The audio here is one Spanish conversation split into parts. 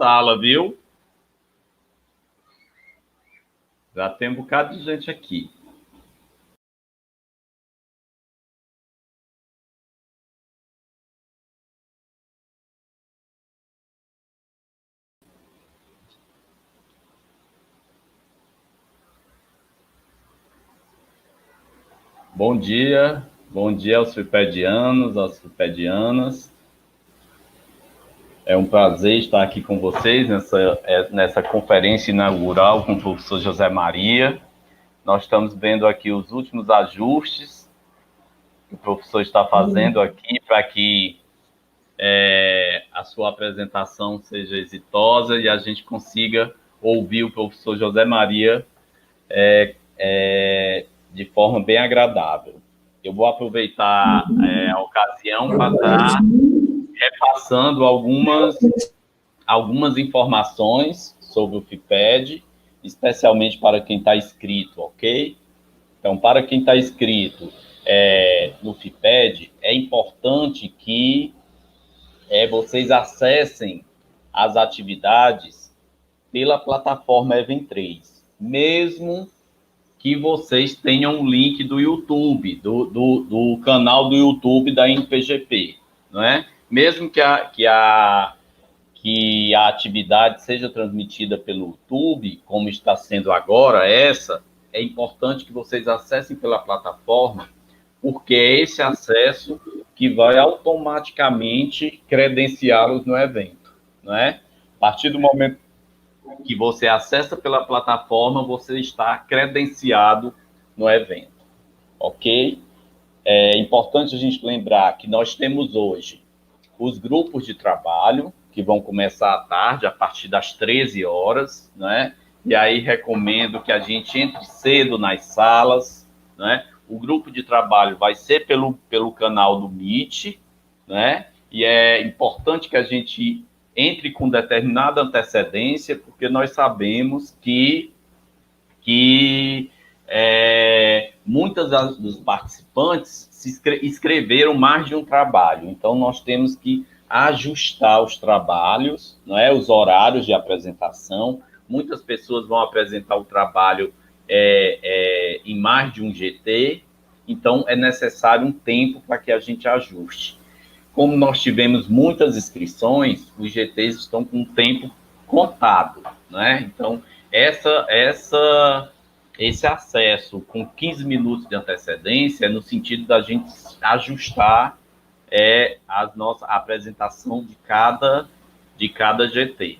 sala, viu? Já tem um bocado de gente aqui. Bom dia aos FIPEDianos, às FIPEDianas. É um prazer estar aqui com vocês nessa conferência inaugural com o professor José Maria. Nós estamos vendo aqui os últimos ajustes que o professor está fazendo aqui para que a sua apresentação seja exitosa e a gente consiga ouvir o professor José Maria de forma bem agradável. Eu vou aproveitar a ocasião para estar repassando algumas informações sobre o FIPED, especialmente para quem está inscrito, ok? Então, para quem está inscrito no FIPED, é importante que vocês acessem as atividades pela plataforma Event3, mesmo que vocês tenham um link do YouTube, do canal do YouTube da INPGP, não é? Mesmo que a atividade seja transmitida pelo YouTube, como está sendo agora é importante que vocês acessem pela plataforma, porque é esse acesso que vai automaticamente credenciá-los no evento, não é? A partir do momento que você acessa pela plataforma, você está credenciado no evento, ok? É importante a gente lembrar que nós temos hoje os grupos de trabalho, que vão começar à tarde, a partir das 13 horas, né? E aí recomendo que a gente entre cedo nas salas, né? O grupo de trabalho vai ser pelo canal do Meet, né? E é importante que a gente entre com determinada antecedência, porque nós sabemos que muitas dos participantes se escreveram mais de um trabalho. Então, nós temos que ajustar os trabalhos, não é? Os horários de apresentação. Muitas pessoas vão apresentar o trabalho em mais de um GT, então é necessário um tempo para que a gente ajuste. Como nós tivemos muitas inscrições, os GTs estão com o tempo contado, né? Então, esse acesso com 15 minutos de antecedência é no sentido da gente ajustar a apresentação de cada GT.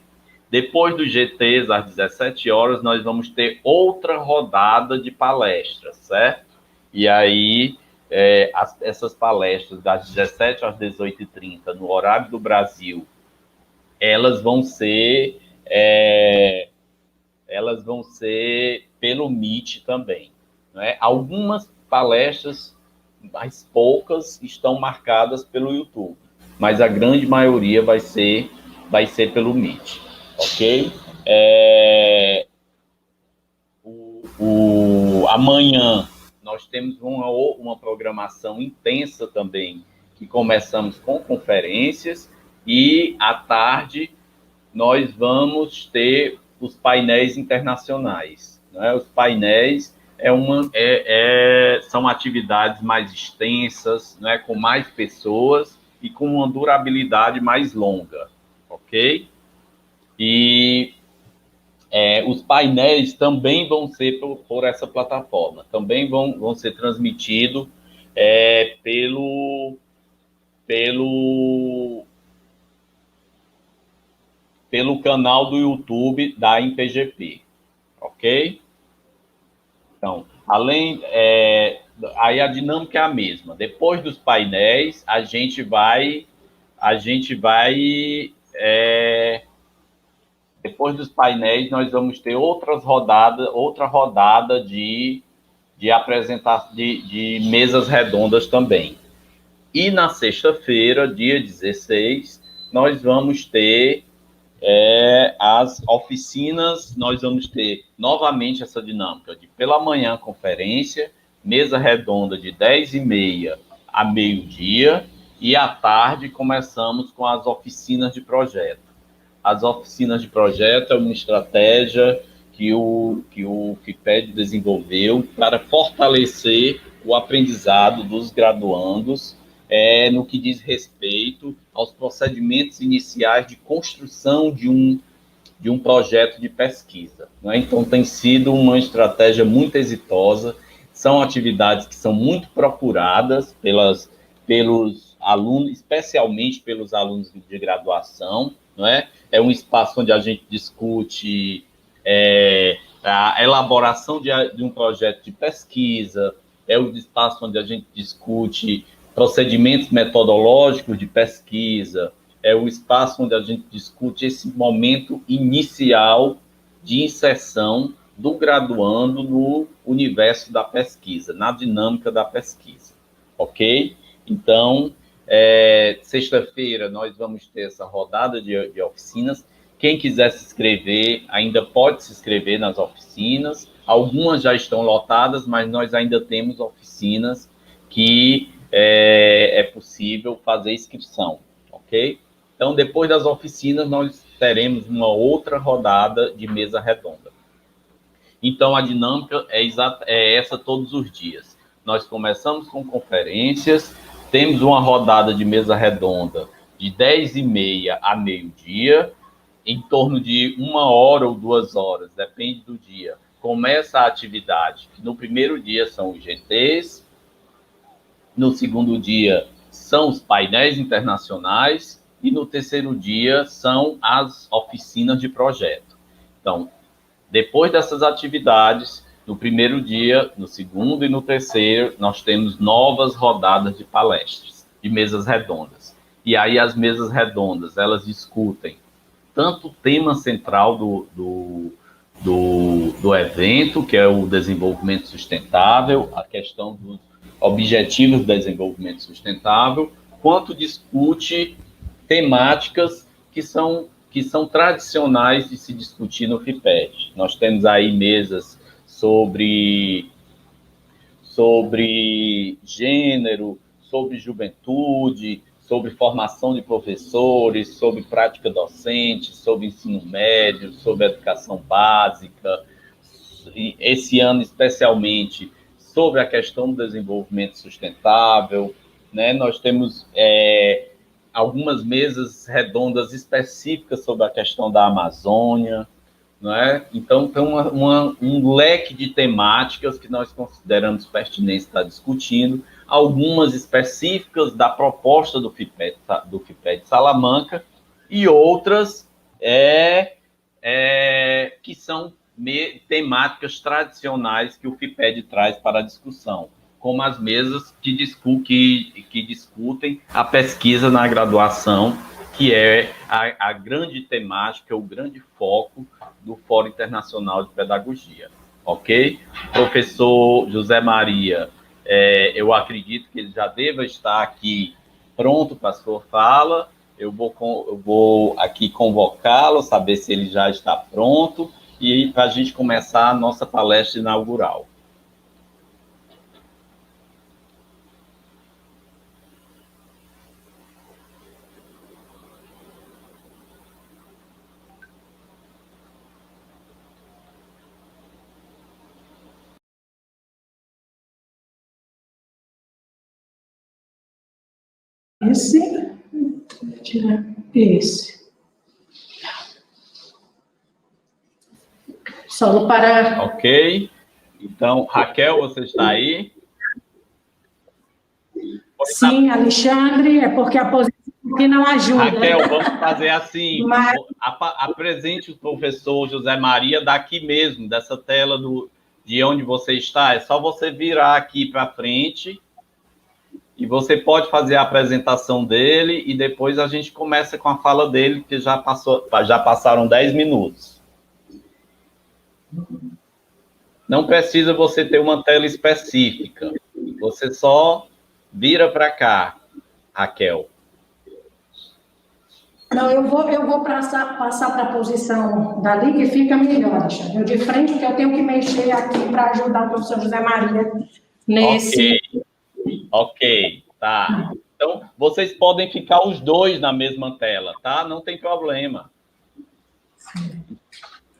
Depois dos GTs, às 17 horas, nós vamos ter outra rodada de palestras, certo? E aí, essas palestras das 17 às 18h30, no horário do Brasil, elas vão ser pelo Meet também, né? Algumas palestras, mais poucas, estão marcadas pelo YouTube, mas a grande maioria vai ser pelo Meet, ok? Amanhã nós temos uma programação intensa também, que começamos com conferências, e à tarde nós vamos ter os painéis internacionais, né? Os painéis são atividades mais extensas, né? Com mais pessoas e com uma durabilidade mais longa, ok? E os painéis também vão ser por essa plataforma, também vão ser transmitidos pelo canal do YouTube da INPGP, ok? Então, aí a dinâmica é a mesma. Depois dos painéis, depois dos painéis, nós vamos ter outra rodada de apresentação de mesas redondas também. E na sexta-feira, dia 16, nós vamos ter as oficinas. Nós vamos ter novamente essa dinâmica de pela manhã conferência, mesa redonda de 10h30 a meio-dia, e à tarde começamos com as oficinas de projeto. as oficinas de projeto é uma estratégia que o FIPED desenvolveu para fortalecer o aprendizado dos graduandos no que diz respeito aos procedimentos iniciais de construção de um projeto de pesquisa. Né? Então, tem sido uma estratégia muito exitosa, são atividades que são muito procuradas pelos alunos, especialmente pelos alunos de graduação, não é? É um espaço onde a gente discute a elaboração de um projeto de pesquisa, é o espaço onde a gente discute procedimentos metodológicos de pesquisa, é o espaço onde a gente discute esse momento inicial de inserção do graduando no universo da pesquisa, na dinâmica da pesquisa, ok? Então, sexta-feira nós vamos ter essa rodada de oficinas. Quem quiser se inscrever, ainda pode se inscrever nas oficinas. Algumas já estão lotadas, mas nós ainda temos oficinas que é possível fazer inscrição, ok? Então, depois das oficinas, nós teremos uma outra rodada de mesa redonda. Então, a dinâmica é essa todos os dias. Nós começamos com conferências, temos uma rodada de mesa redonda de 10h30 a meio-dia, em torno de 1 hora ou 2 horas, depende do dia. Começa a atividade, que no primeiro dia são os GTs, no segundo dia são os painéis internacionais e no terceiro dia são as oficinas de projeto. Então, depois dessas atividades, no primeiro dia, no segundo e no terceiro, nós temos novas rodadas de palestras, de mesas redondas. E aí as mesas redondas, elas discutem tanto o tema central do evento, que é o desenvolvimento sustentável, a questão dos objetivos do desenvolvimento sustentável, quanto discute temáticas que são tradicionais de se discutir no FIPED. Nós temos aí mesas sobre gênero, sobre juventude, sobre formação de professores, sobre prática docente, sobre ensino médio, sobre educação básica, e esse ano especialmente sobre a questão do desenvolvimento sustentável, né? Nós temos algumas mesas redondas específicas sobre a questão da Amazônia, não é? Então, tem um leque de temáticas que nós consideramos pertinentes estar discutindo, algumas específicas da proposta do FIPED Salamanca e outras que são temáticas tradicionais que o FIPED traz para a discussão, como as mesas que discutem a pesquisa na graduação, que é a grande temática, o grande foco do Fórum Internacional de Pedagogia, ok? Professor José Maria, eu acredito que ele já deva estar aqui pronto para a sua fala. Eu vou aqui convocá-lo, saber se ele já está pronto, e para a gente começar a nossa palestra inaugural. Esse. Solo para... Ok. Então, Raquel, você está aí? Sim, Alexandre, é porque a posição aqui não ajuda. Raquel, vamos fazer assim. Apresente o professor José Maria daqui mesmo, dessa tela de onde você está. É só você virar aqui para frente e você pode fazer a apresentação dele e depois a gente começa com a fala dele, que já passaram 10 minutos. Não precisa você ter uma tela específica. Você só vira para cá, Raquel. Não, eu vou passar para a posição dali, que fica melhor, Alexandre. Eu de frente, porque eu tenho que mexer aqui para ajudar o professor José Maria nesse... Ok, tá. Então, vocês podem ficar os dois na mesma tela, tá? Não tem problema.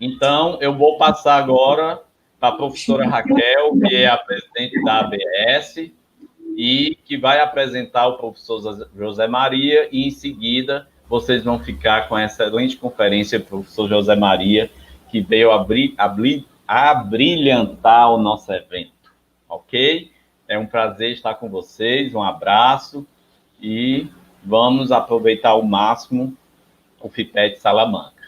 Então, eu vou passar agora para a professora Raquel, que é a presidente da ABS, e que vai apresentar o professor José Maria, e em seguida vocês vão ficar com essa excelente conferência do professor José Maria, que veio abrilhantar o nosso evento, ok? É um prazer estar com vocês, um abraço, e vamos aproveitar ao máximo o FIPET Salamanca.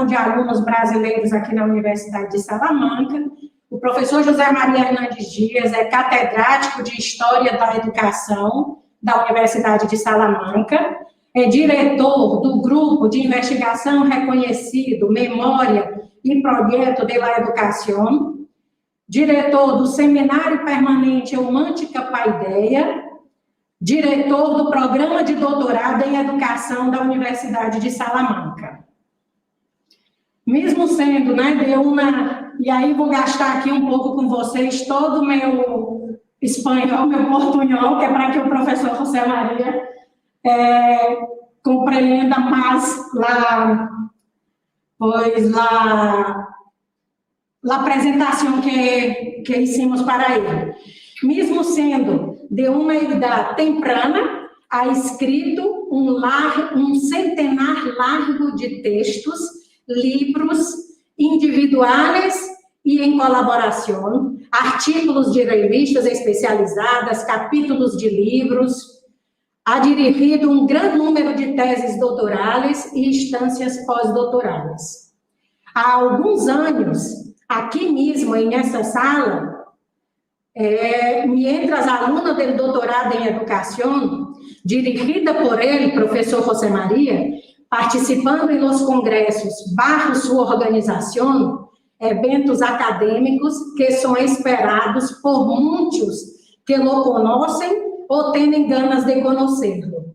De alunos brasileiros aqui na Universidade de Salamanca. O professor José Maria Hernandes Dias é catedrático de História da Educação da Universidade de Salamanca, é diretor do Grupo de Investigação Reconhecido Memória e Projeto de la Educación, diretor do Seminário Permanente Eumântica Paideia, diretor do Programa de Doutorado em Educação da Universidade de Salamanca. Mesmo sendo, né, e aí vou gastar aqui um pouco com vocês todo o meu espanhol, meu portunhol, que é para que o professor José Maria compreenda mais a apresentação que hicimos para ele. Mesmo sendo de uma idade temprana, ha escrito um centenar largo de textos, libros individuales e em colaboração, artículos de revistas especializadas, capítulos de livros, ha dirigido um grande número de teses doutorais e instâncias pós-doutorais. Há alguns anos, aqui mesmo, nessa sala, mientras aluna do doutorado em educação, dirigida por ele, professor José Maria, participando em los congressos bajo sua organização, eventos acadêmicos que são esperados por muitos que lo conhecem ou têm ganas de conhecê-lo.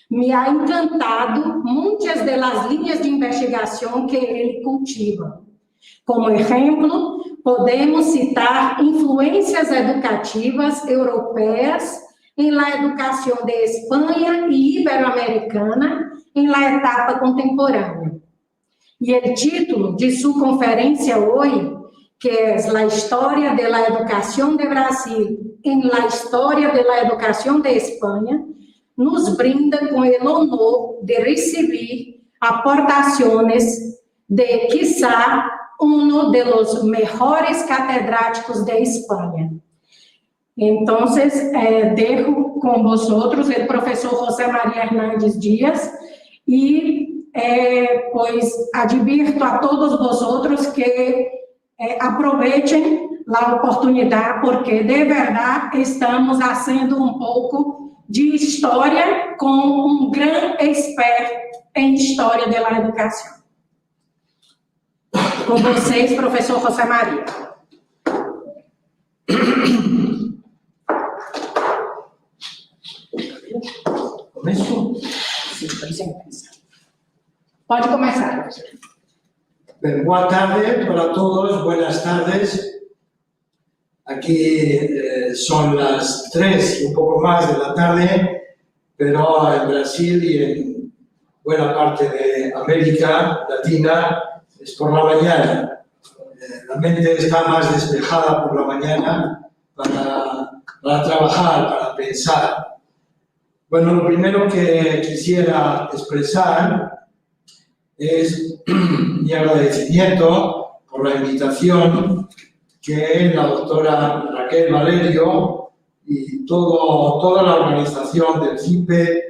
Me ha encantado muitas das linhas de investigação que ele cultiva. Como exemplo, podemos citar influências educativas europeias em la educação de Espanha e Iberoamericana em la etapa contemporânea. E o título de sua conferência hoje, que é La História de la Educação de Brasil em la História de la Educação de Espanha, nos brinda com o honor de receber aportações de, quizá, um dos melhores catedráticos de Espanha. Então, dejo com vosotros o professor José Maria Hernandes Dias e, pois, advirto a todos vosotros que aproveitem a oportunidade, porque, de verdade, estamos fazendo um pouco de história com um grande experto em história da educação. Com vocês, professor José Maria. Começo? Pode começar. Boa tarde para todos, buenas tardes. Aquí son las 3 y un poco más de la tarde, pero en Brasil y en buena parte de América Latina es por la mañana. La mente está más despejada por la mañana para trabajar, para pensar. Bueno, lo primero que quisiera expresar es mi agradecimiento por la invitación que la doctora Raquel Valerio y toda la organización del CIPE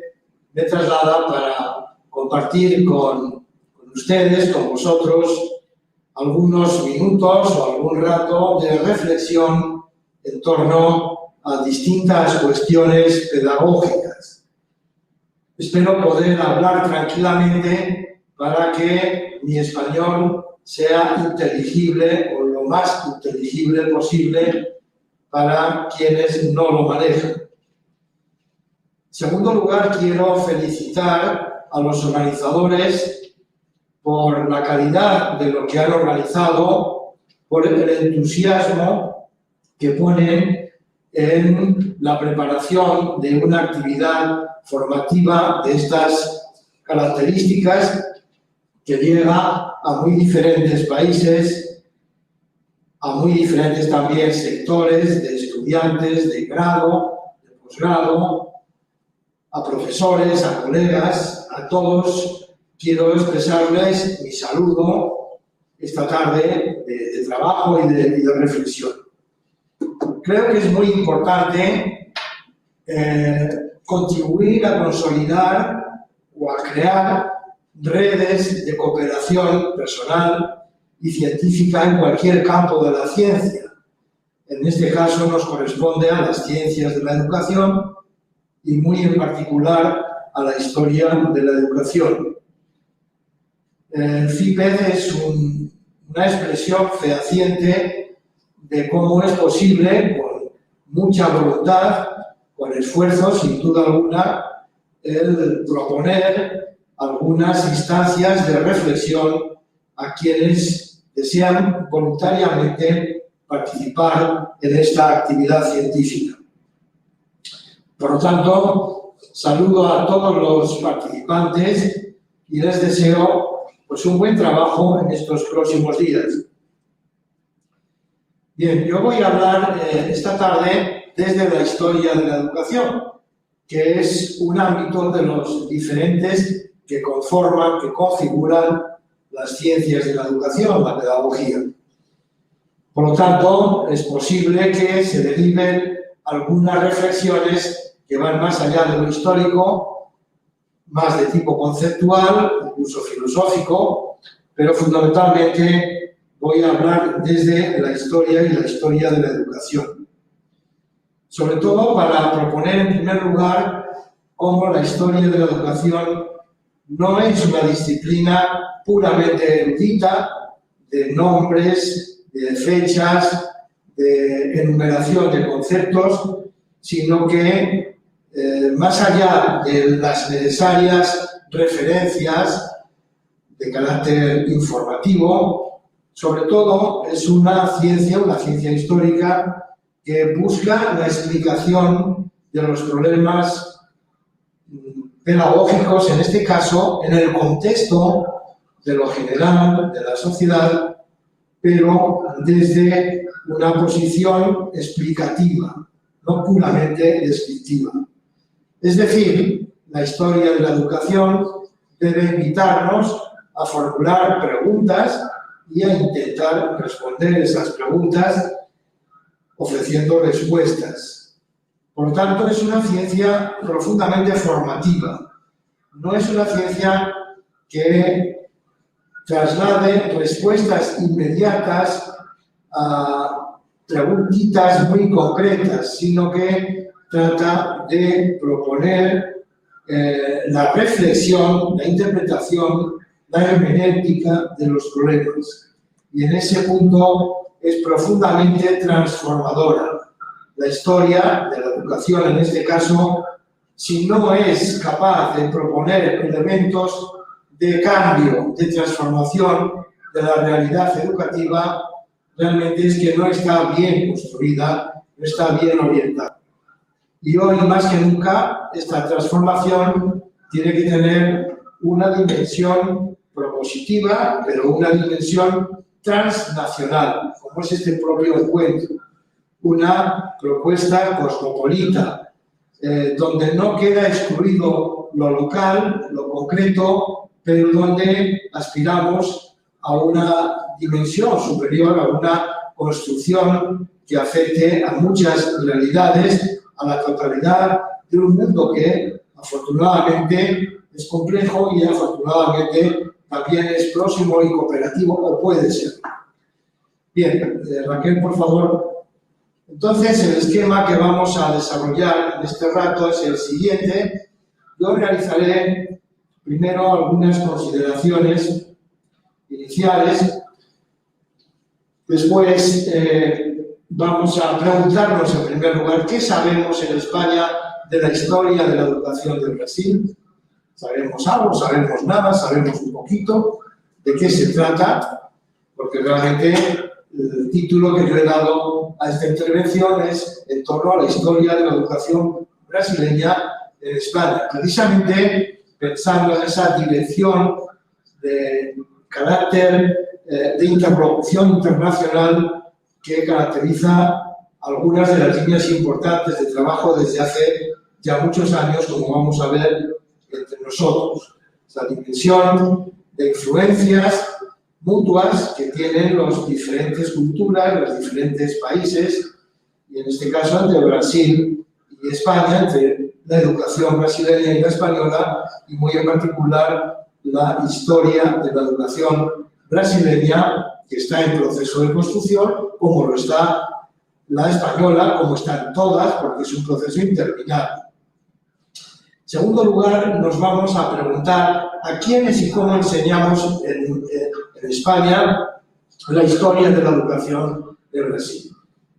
me traslada para compartir con ustedes, con vosotros, algunos minutos o algún rato de reflexión en torno a distintas cuestiones pedagógicas. Espero poder hablar tranquilamente para que mi español sea inteligible o lo más inteligible posible para quienes no lo manejan. En segundo lugar, quiero felicitar a los organizadores por la calidad de lo que han organizado, por el entusiasmo que ponen en la preparación de una actividad formativa de estas características que llega a muy diferentes países, a muy diferentes también sectores de estudiantes de grado, de posgrado, a profesores, a colegas, a todos. Quiero expresarles mi saludo esta tarde de trabajo y de reflexión. Creo que es muy importante contribuir a consolidar o a crear redes de cooperación personal y científica en cualquier campo de la ciencia. En este caso nos corresponde a las ciencias de la educación y muy en particular a la historia de la educación. El CIPED es una expresión fehaciente de cómo es posible, con mucha voluntad, con esfuerzo, sin duda alguna, el proponer algunas instancias de reflexión a quienes desean voluntariamente participar en esta actividad científica. Por lo tanto, saludo a todos los participantes y les deseo pues, un buen trabajo en estos próximos días. Bien, yo voy a hablar esta tarde desde la historia de la educación, que es un ámbito de los diferentes que conforman, que configuran las ciencias de la educación, la pedagogía. Por lo tanto, es posible que se deriven algunas reflexiones que van más allá de lo histórico, más de tipo conceptual, incluso filosófico, pero fundamentalmente voy a hablar desde la historia y la historia de la educación. Sobre todo para proponer en primer lugar cómo la historia de la educación no es una disciplina puramente erudita, de nombres, de fechas, de enumeración de conceptos, sino que más allá de las necesarias referencias de carácter informativo, sobre todo es una ciencia histórica que busca la explicación de los problemas pedagógicos, en este caso, en el contexto de lo general, de la sociedad, pero desde una posición explicativa, no puramente descriptiva. Es decir, la historia de la educación debe invitarnos a formular preguntas y a intentar responder esas preguntas ofreciendo respuestas. Por lo tanto, es una ciencia profundamente formativa. No es una ciencia que traslade respuestas inmediatas a preguntitas muy concretas, sino que trata de proponer la reflexión, la interpretación, la hermenéutica de los problemas. Y en ese punto es profundamente transformadora. La historia de la educación, en este caso, si no es capaz de proponer elementos de cambio, de transformación de la realidad educativa, realmente es que no está bien construida, no está bien orientada. Y hoy, más que nunca, esta transformación tiene que tener una dimensión propositiva, pero una dimensión transnacional, como es este propio encuentro. Una propuesta cosmopolita, donde no queda excluido lo local, lo concreto, pero donde aspiramos a una dimensión superior, a una construcción que afecte a muchas realidades, a la totalidad de un mundo que afortunadamente es complejo y afortunadamente también es próximo y cooperativo, o puede ser. Bien, Raquel, por favor. Entonces, el esquema que vamos a desarrollar en este rato es el siguiente. Yo realizaré primero algunas consideraciones iniciales. Después vamos a preguntarnos en primer lugar qué sabemos en España de la historia de la educación de Brasil. ¿Sabemos algo? ¿Sabemos nada? ¿Sabemos un poquito? ¿De qué se trata? Porque realmente el título que yo he dado a esta intervención es en torno a la historia de la educación brasileña en España, precisamente pensando en esa dirección de carácter de interlocución internacional que caracteriza algunas de las líneas importantes de trabajo desde hace ya muchos años, como vamos a ver entre nosotros. Esa dimensión de influencias mutuas que tienen las diferentes culturas, los diferentes países, y en este caso entre Brasil y España, entre la educación brasileña y la española, y muy en particular la historia de la educación brasileña, que está en proceso de construcción, como lo está la española, como están todas, porque es un proceso interminable. En segundo lugar, nos vamos a preguntar a quiénes y cómo enseñamos en España la historia de la educación de Brasil.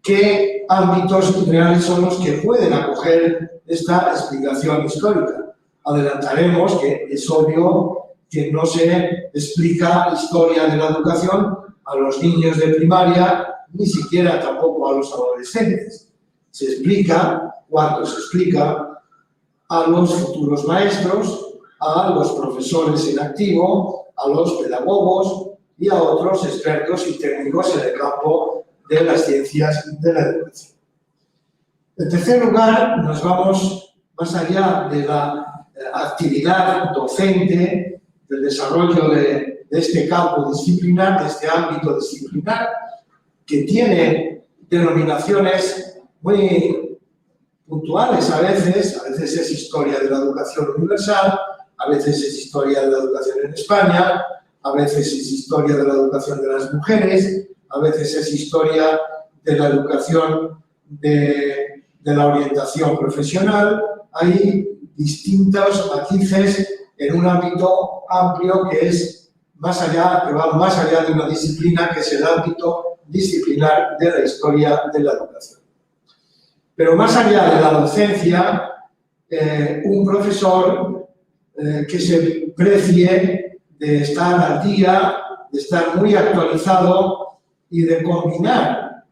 ¿Qué ámbitos reales son los que pueden acoger esta explicación histórica? Adelantaremos que es obvio que no se explica historia de la educación a los niños de primaria, ni siquiera tampoco a los adolescentes. Se explica, cuando se explica, a los futuros maestros, a los profesores en activo, a los pedagogos y a otros expertos y técnicos en el campo de las ciencias de la educación. En tercer lugar, nos vamos más allá de la actividad docente, del desarrollo de este campo disciplinar, de este ámbito disciplinar, que tiene denominaciones muy puntuales a veces es historia de la educación universal, a veces es historia de la educación en España, a veces es historia de la educación de las mujeres, a veces es historia de la educación de la orientación profesional. Hay distintos matices en un ámbito amplio que es más allá, que va más allá de una disciplina, que es el ámbito disciplinar de la historia de la educación. Pero más allá de la docencia, un profesor que se precie de estar al día, de estar muy actualizado y de combinar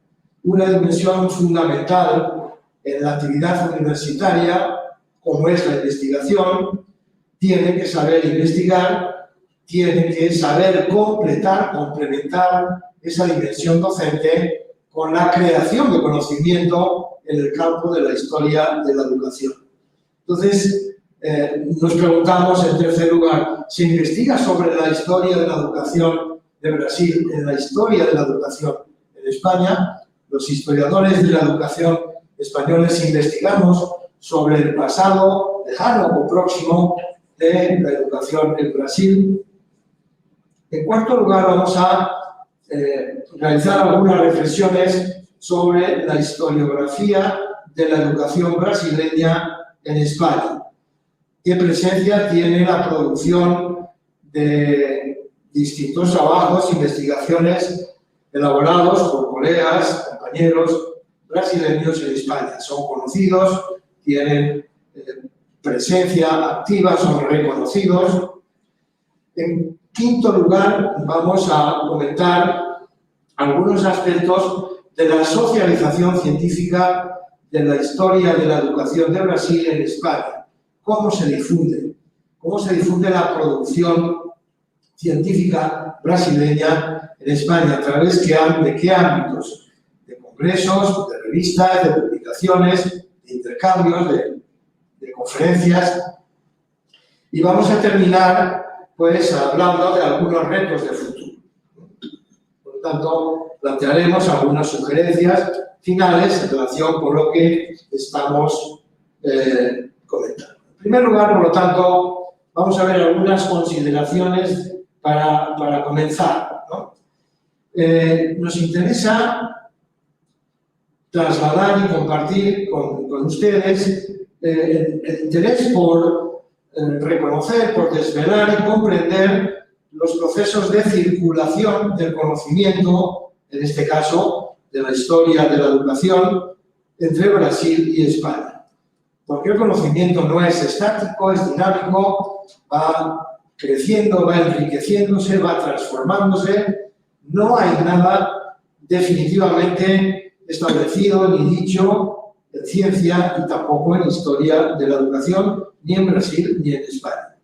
una dimensión fundamental en la actividad universitaria, como es la investigación, tiene que saber investigar, tiene que saber complementar esa dimensión docente con la creación de conocimiento en el campo de la historia de la educación. Entonces, nos preguntamos en tercer lugar, ¿se investiga sobre la historia de la educación de Brasil en la historia de la educación en España? Los historiadores de la educación españoles investigamos sobre el pasado lejano o próximo de la educación en Brasil. En cuarto lugar, vamos a realizar algunas reflexiones sobre la historiografía de la educación brasileña en España. ¿Qué presencia tiene la producción de distintos trabajos, investigaciones elaborados por colegas, compañeros brasileños en España? Son conocidos, tienen presencia activa, son reconocidos. En quinto lugar, vamos a comentar algunos aspectos de la socialización científica de la historia de la educación de Brasil en España. ¿Cómo se difunde? ¿Cómo se difunde la producción científica brasileña en España? ¿A través de qué ámbitos? De congresos, de revistas, de publicaciones, de intercambios, de conferencias. Y vamos a terminar, pues, hablando de algunos retos de futuro. Por lo tanto, plantearemos algunas sugerencias finales en relación con lo que estamos comentando. En primer lugar, por lo tanto, vamos a ver algunas consideraciones para comenzar, ¿no? Nos interesa trasladar y compartir con ustedes el interés por reconocer, por desvelar y comprender los procesos de circulación del conocimiento, en este caso, de la historia de la educación, entre Brasil y España. Porque el conocimiento no es estático, es dinámico, va creciendo, va enriqueciéndose, va transformándose. No hay nada definitivamente establecido ni dicho en ciencia y tampoco en historia de la educación, ni en Brasil ni en España.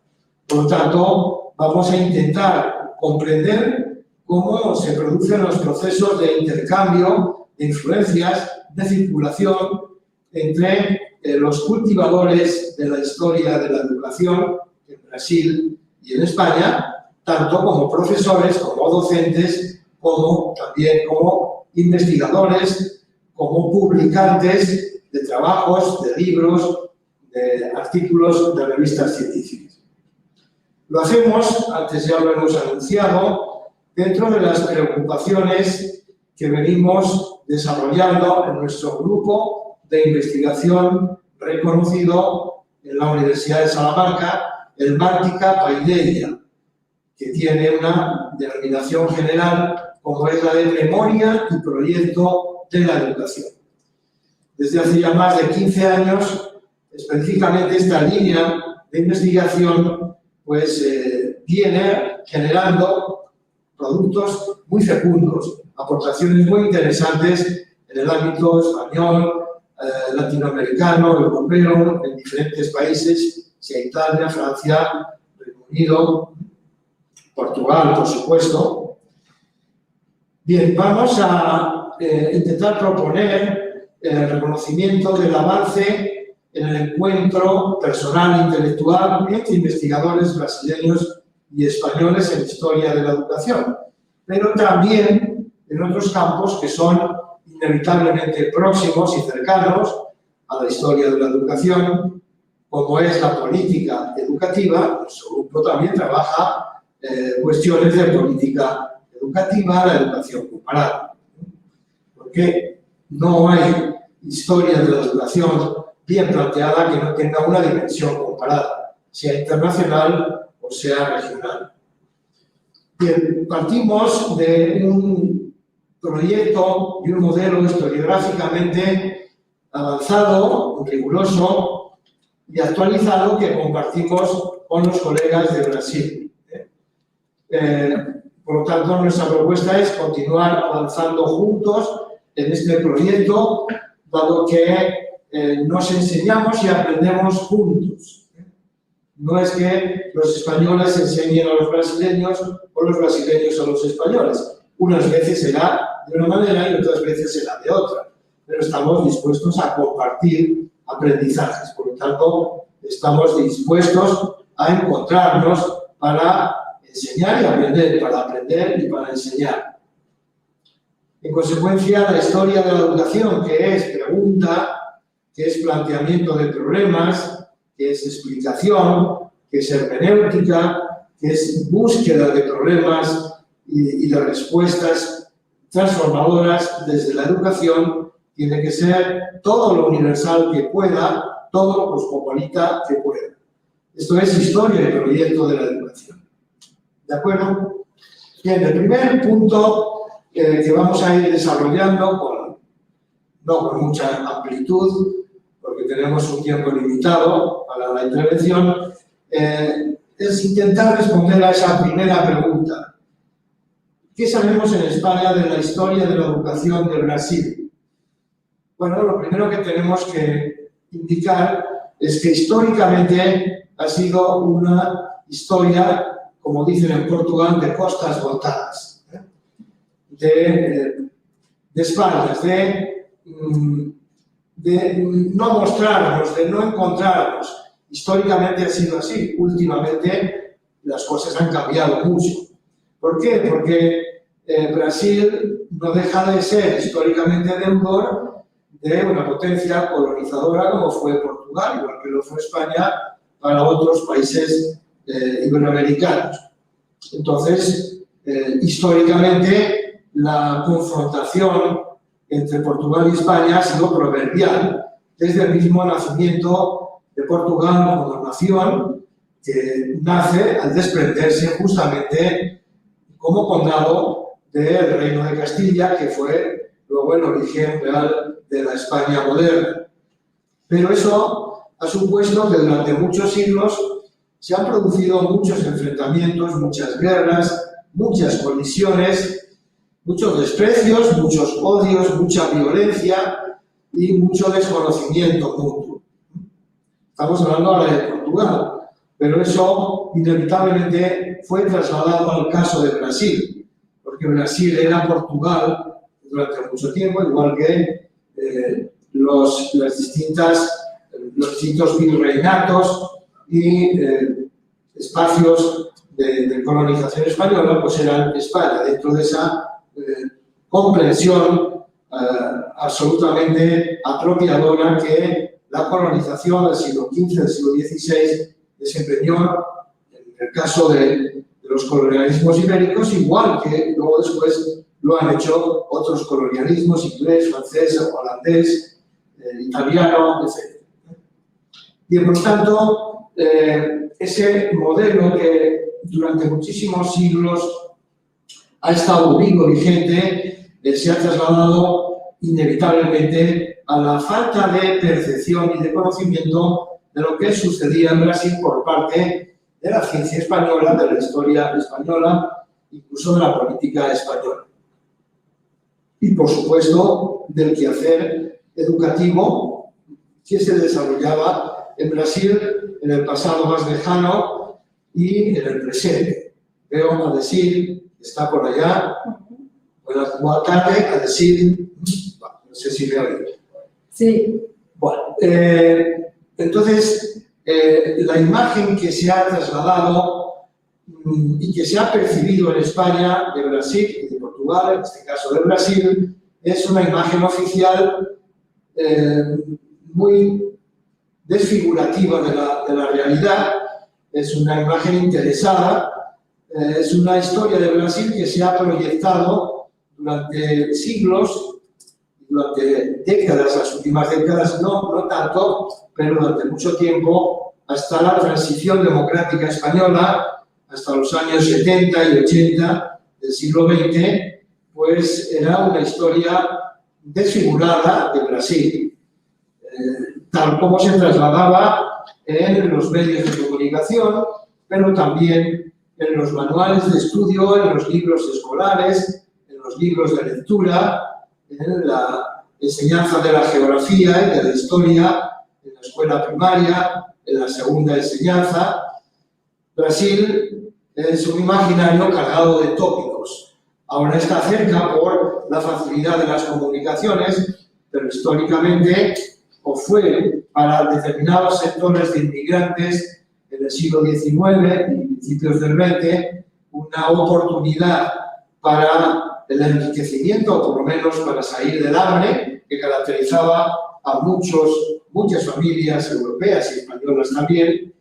Por lo tanto, vamos a intentar comprender cómo se producen los procesos de intercambio, de influencias, de circulación entre los cultivadores de la historia de la educación en Brasil y en España, tanto como profesores, como docentes, como también como investigadores, como publicantes de trabajos, de libros, de artículos de revistas científicas. Lo hacemos, antes ya lo hemos anunciado, dentro de las preocupaciones que venimos desarrollando en nuestro grupo de investigación reconocido en la Universidad de Salamanca, el Mártica Paideia, que tiene una denominación general como es la de Memoria y Proyecto de la Educación. Desde hace ya más de 15 años, específicamente esta línea de investigación pues, viene generando productos muy fecundos, aportaciones muy interesantes en el ámbito español, latinoamericano, europeo, en diferentes países, sea Italia, Francia, Reino Unido, Portugal, por supuesto. Bien, vamos a intentar proponer el reconocimiento del avance en el encuentro personal e intelectual entre investigadores brasileños y españoles en historia de la educación, pero también en otros campos que son inevitablemente próximos y cercanos a la historia de la educación, como es la política educativa. Nuestro grupo también trabaja cuestiones de política educativa, la educación comparada. Porque no hay historia de la educación bien planteada que no tenga una dimensión comparada, sea internacional o sea regional. Bien, partimos de un proyecto y un modelo historiográficamente avanzado, riguroso y actualizado que compartimos con los colegas de Brasil. Por lo tanto, nuestra propuesta es continuar avanzando juntos en este proyecto, dado que nos enseñamos y aprendemos juntos. No es que los españoles enseñen a los brasileños o los brasileños a los españoles. Unas veces será de una manera y otras veces será de otra. Pero estamos dispuestos a compartir aprendizajes. Por lo tanto, estamos dispuestos a encontrarnos para enseñar y aprender, para aprender y para enseñar. En consecuencia, la historia de la educación, que es pregunta, que es planteamiento de problemas, que es explicación, que es hermenéutica, que es búsqueda de problemas y de respuestas transformadoras desde la educación, tiene que ser todo lo universal que pueda, todo lo cosmopolita que pueda. Esto es historia y proyecto de la educación. ¿De acuerdo? Bien, el primer punto que vamos a ir desarrollando, no con mucha amplitud, porque tenemos un tiempo limitado para la intervención, es intentar responder a esa primera pregunta. ¿Qué sabemos en España de la historia de la educación de Brasil? Bueno, lo primero que tenemos que indicar es que históricamente ha sido una historia, como dicen en Portugal, de costas voltadas, de espaldas, de no mostrarnos, de no encontrarnos. Históricamente ha sido así. Últimamente las cosas han cambiado mucho. ¿Por qué? Porque Brasil no deja de ser históricamente deudor de una potencia colonizadora como fue Portugal, igual que lo fue España para otros países iberoamericanos. Entonces, históricamente, la confrontación entre Portugal y España ha sido proverbial, desde el mismo nacimiento de Portugal como nación, que nace al desprenderse justamente como condado del Reino de Castilla, que fue luego el origen real de la España moderna. Pero eso ha supuesto que durante muchos siglos se han producido muchos enfrentamientos, muchas guerras, muchas colisiones muchos desprecios, muchos odios, mucha violencia y mucho desconocimiento mutuo. Estamos hablando ahora de Portugal, pero eso inevitablemente fue trasladado al caso de Brasil, porque Brasil era Portugal durante mucho tiempo, igual que los distintos virreinatos y espacios de colonización española, pues eran España, dentro de esa comprensión absolutamente apropiadora que la colonización del siglo XV, del siglo XVI, desempeñó en el caso de los colonialismos ibéricos, igual que luego después lo han hecho otros colonialismos, inglés, francés, holandés, italiano, etc. Y por lo tanto, ese modelo que durante muchísimos siglos ha estado vivo, vigente, se ha trasladado inevitablemente a la falta de percepción y de conocimiento de lo que sucedía en Brasil por parte de la ciencia española, de la historia española, incluso de la política española. Y, por supuesto, del quehacer educativo que se desarrollaba en Brasil en el pasado más lejano y en el presente. Veo a decir, está por allá, buenas tardes, a decir, no sé si me oye. Sí. Bueno, entonces, la imagen que se ha trasladado y que se ha percibido en España, de Brasil y de Portugal, en este caso de Brasil, es una imagen oficial muy desfigurativa de la realidad, es una imagen interesada, es una historia de Brasil que se ha proyectado durante siglos, durante décadas, las últimas décadas no tanto, pero durante mucho tiempo, hasta la transición democrática española, hasta los años 70 y 80 del siglo XX, pues era una historia desfigurada de Brasil, tal como se trasladaba en los medios de comunicación, pero también en los manuales de estudio, en los libros escolares, en los libros de lectura, en la enseñanza de la geografía y de la historia, en la escuela primaria, en la segunda enseñanza. Brasil es un imaginario cargado de tópicos. Ahora está cerca por la facilidad de las comunicaciones, pero históricamente o fue para determinados sectores de inmigrantes en el siglo XIX y principios del XX una oportunidad para el enriquecimiento, o por lo menos para salir del hambre que caracterizaba a muchas familias europeas y españolas también,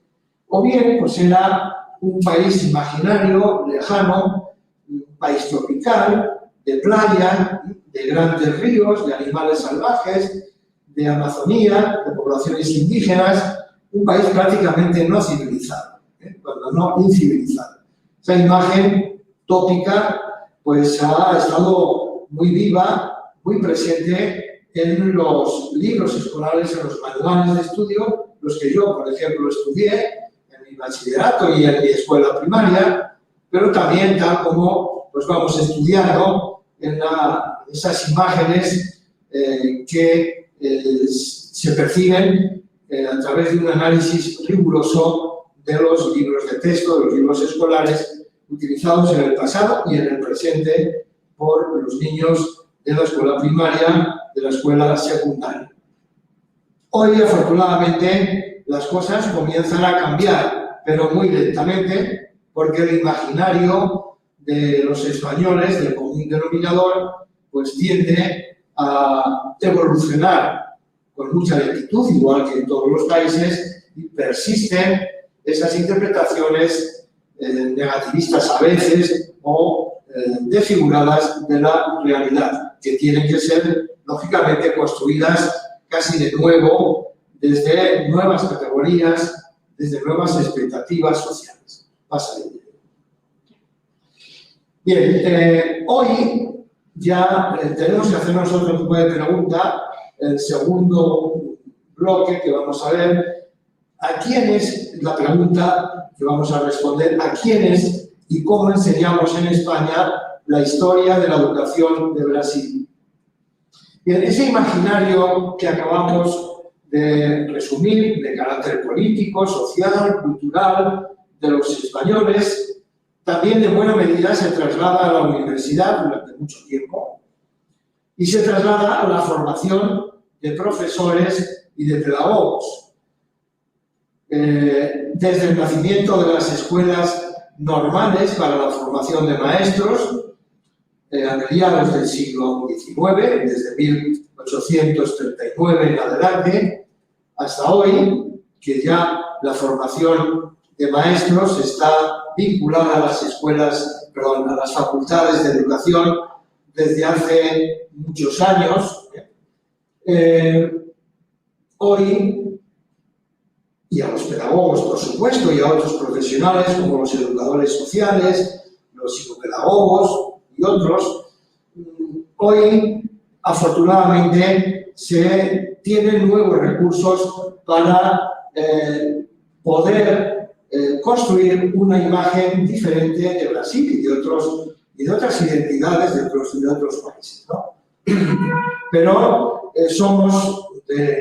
o bien pues era un país imaginario, lejano, un país tropical, de playa, de grandes ríos, de animales salvajes, de Amazonía, de poblaciones indígenas, un país prácticamente no civilizado, cuando no incivilizado. Esa imagen tópica pues ha estado muy viva, muy presente en los libros escolares, en los manuales de estudio, los que yo, por ejemplo, estudié en mi bachillerato y en mi escuela primaria, pero también tal como pues vamos estudiando en esas imágenes que se perciben a través de un análisis riguroso de los libros de texto, de los libros escolares utilizados en el pasado y en el presente por los niños de la escuela primaria, de la escuela secundaria. Hoy, afortunadamente, las cosas comienzan a cambiar, pero muy lentamente, porque el imaginario de los españoles, del común denominador, pues tiende a evolucionar con mucha lentitud, igual que en todos los países, y persisten esas interpretaciones negativistas a veces o desfiguradas de la realidad, que tienen que ser, lógicamente, construidas casi de nuevo, desde nuevas categorías, desde nuevas expectativas sociales. Pasa de bien, hoy ya tenemos que hacernos otro tipo de pregunta, el segundo bloque que vamos a ver. ¿A quiénes, la pregunta que vamos a responder, a quiénes y cómo enseñamos en España la historia de la educación de Brasil. Y en ese imaginario que acabamos de resumir, de carácter político, social, cultural, de los españoles, también de buena medida se traslada a la universidad durante mucho tiempo y se traslada a la formación de profesores y de pedagogos. Desde el nacimiento de las escuelas normales para la formación de maestros, a mediados del siglo XIX, desde 1839 en adelante, hasta hoy, que ya la formación de maestros está vinculada a las escuelas, perdón, a las facultades de educación desde hace muchos años. Hoy, y a los pedagogos, por supuesto, y a otros profesionales como los educadores sociales, los psicopedagogos y otros, hoy, afortunadamente, se tienen nuevos recursos para poder construir una imagen diferente de Brasil y de otras identidades de otros países, ¿no? Pero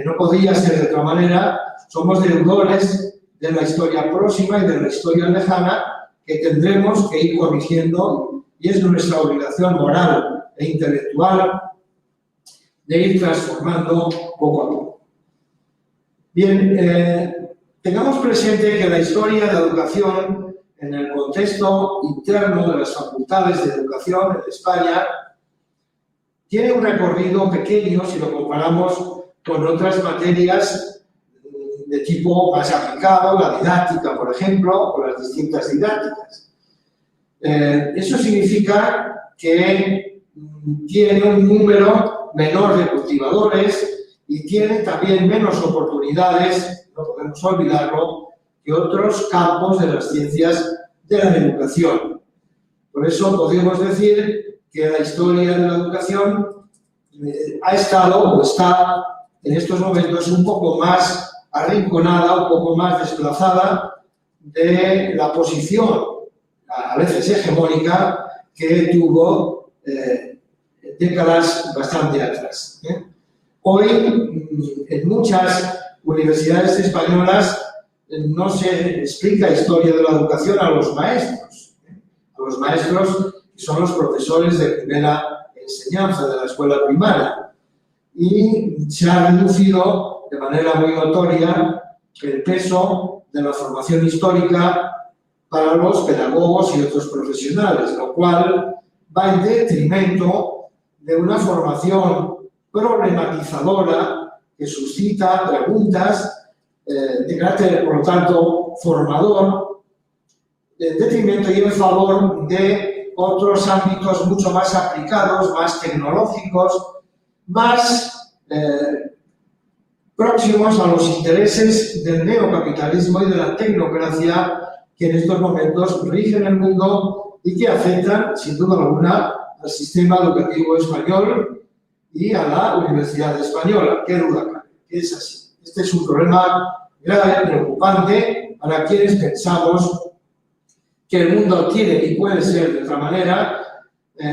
no podría ser de otra manera, somos deudores de la historia próxima y de la historia lejana que tendremos que ir corrigiendo, y es nuestra obligación moral e intelectual de ir transformando poco a poco. Bien, tengamos presente que la historia de la educación en el contexto interno de las facultades de educación en España tiene un recorrido pequeño si lo comparamos con otras materias de tipo más aplicado, la didáctica, por ejemplo, o las distintas didácticas. Eso significa que tiene un número menor de cultivadores y tiene también menos oportunidades, no podemos olvidarlo, que otros campos de las ciencias de la educación. Por eso podemos decir que la historia de la educación ha estado o está en estos momentos un poco más arrinconada, un poco más desplazada de la posición, a veces hegemónica, que tuvo décadas bastante atrás. Hoy, en muchas universidades españolas, no se explica historia de la educación a los maestros. A los maestros que son los profesores de primera enseñanza de la escuela primaria. Y se ha reducido de manera muy notoria el peso de la formación histórica para los pedagogos y otros profesionales, lo cual va en detrimento de una formación problematizadora que suscita preguntas de carácter, por lo tanto, formador, en detrimento y en favor de otros ámbitos mucho más aplicados, más tecnológicos, más próximos a los intereses del neocapitalismo y de la tecnocracia que en estos momentos rigen el mundo y que afectan, sin duda alguna, al sistema educativo español y a la Universidad Española. ¿Qué duda cabe? Que es así. Este es un problema grave, preocupante, para quienes pensamos que el mundo tiene y puede ser de otra manera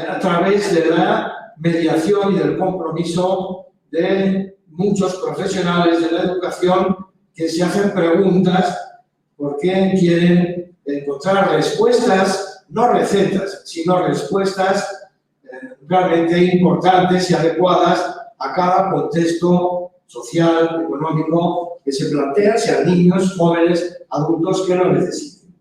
a través de la mediación y del compromiso de muchos profesionales de la educación que se hacen preguntas porque quieren encontrar respuestas, no recetas, sino respuestas realmente importantes y adecuadas a cada contexto social, económico que se plantea, sean niños, jóvenes, adultos que lo necesiten.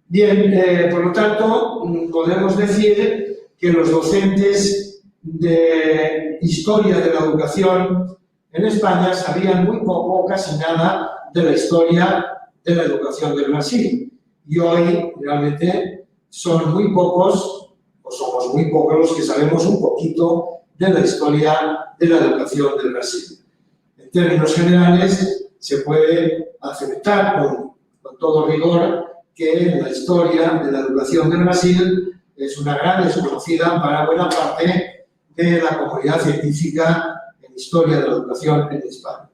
Bien, por lo tanto, podemos decir que los docentes de historia de la educación en España sabían muy poco, casi nada, de la historia de la educación de Brasil. Y hoy, realmente, son muy pocos, o somos muy pocos los que sabemos un poquito de la historia de la educación de Brasil. En términos generales, se puede aceptar con todo rigor que la historia de la educación de Brasil es una gran desconocida para buena parte de la comunidad científica en historia de la educación en España.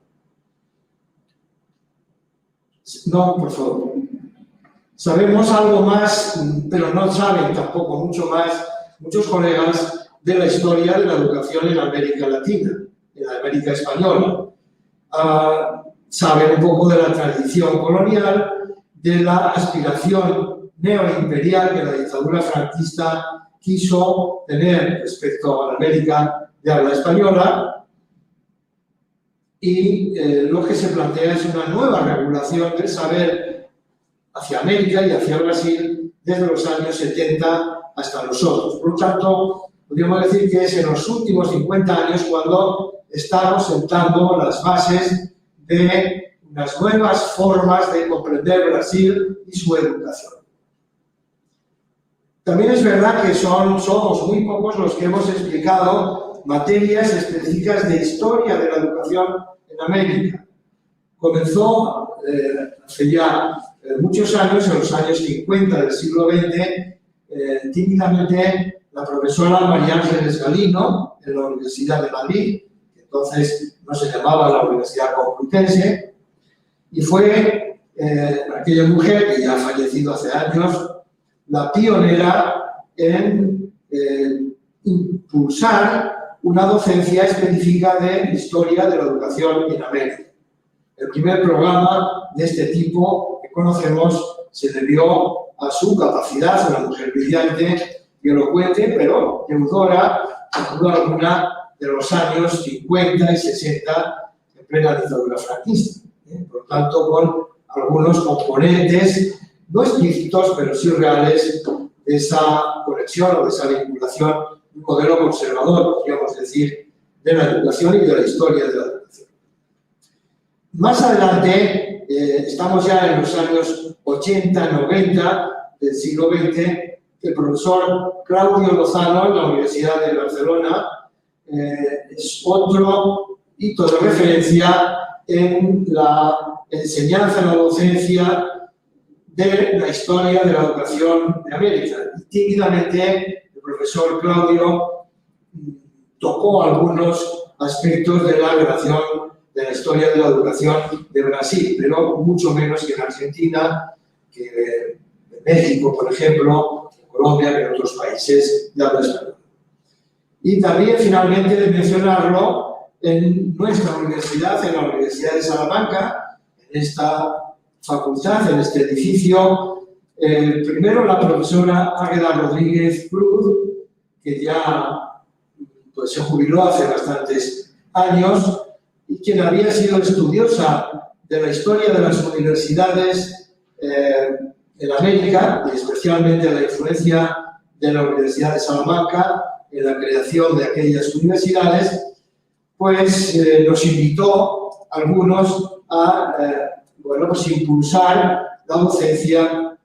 No, por favor. Sabemos algo más, pero no saben tampoco mucho más muchos colegas de la historia de la educación en América Latina, en la América Española. Saben un poco de la tradición colonial, de la aspiración neoimperial que la dictadura franquista quiso tener respecto a la América de habla española, y lo que se plantea es una nueva regulación del saber hacia América y hacia Brasil desde los años 70 hasta nosotros. Por lo tanto, podríamos decir que es en los últimos 50 años cuando estamos sentando las bases de unas nuevas formas de comprender Brasil y su educación. También es verdad que somos muy pocos los que hemos explicado materias específicas de historia de la educación en América. Comenzó hace ya muchos años, en los años 50 del siglo XX, tímidamente la profesora María Ángeles Galino, en la Universidad de Madrid, que entonces no se llamaba la Universidad Complutense, y fue aquella mujer, que ya ha fallecido hace años, la pionera en impulsar una docencia específica de historia de la educación en América. El primer programa de este tipo que conocemos se debió a su capacidad, una mujer brillante y elocuente, pero deudora, sin duda alguna, de los años 50 y 60 en plena dictadura franquista. Por lo tanto, con algunos componentes, no explícitos, pero sí reales, de esa conexión o de esa vinculación, un modelo conservador, podríamos decir, de la educación y de la historia de la educación. Más adelante, estamos ya en los años 80, 90 del siglo XX, el profesor Claudio Lozano, en la Universidad de Barcelona, es otro hito de referencia en la enseñanza, en la docencia de la historia de la educación de América. Y tímidamente, el profesor Claudio tocó algunos aspectos de la relación de la historia de la educación de Brasil, pero mucho menos que en Argentina, que en México, por ejemplo, en Colombia, que en otros países de habla española. Y también, finalmente, de mencionarlo en nuestra universidad, en la Universidad de Salamanca, en esta facultad, en este edificio. Primero, la profesora Águeda Rodríguez Cruz, que ya pues, se jubiló hace bastantes años, y quien había sido estudiosa de la historia de las universidades en América, y especialmente la influencia de la Universidad de Salamanca en la creación de aquellas universidades, pues nos invitó a algunos a pues impulsar la docencia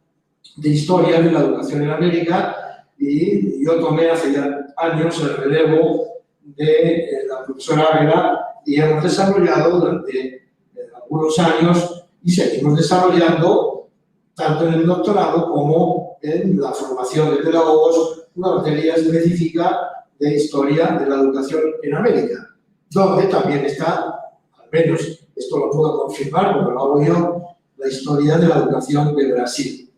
de historia de la educación en América, y yo tomé hace ya años el relevo de la profesora Águeda y hemos desarrollado durante algunos años y seguimos desarrollando tanto en el doctorado como en la formación de pedagogos una materia específica de historia de la educación en América, donde también está, al menos esto lo puedo confirmar porque lo hago yo, la historia de la educación de Brasil.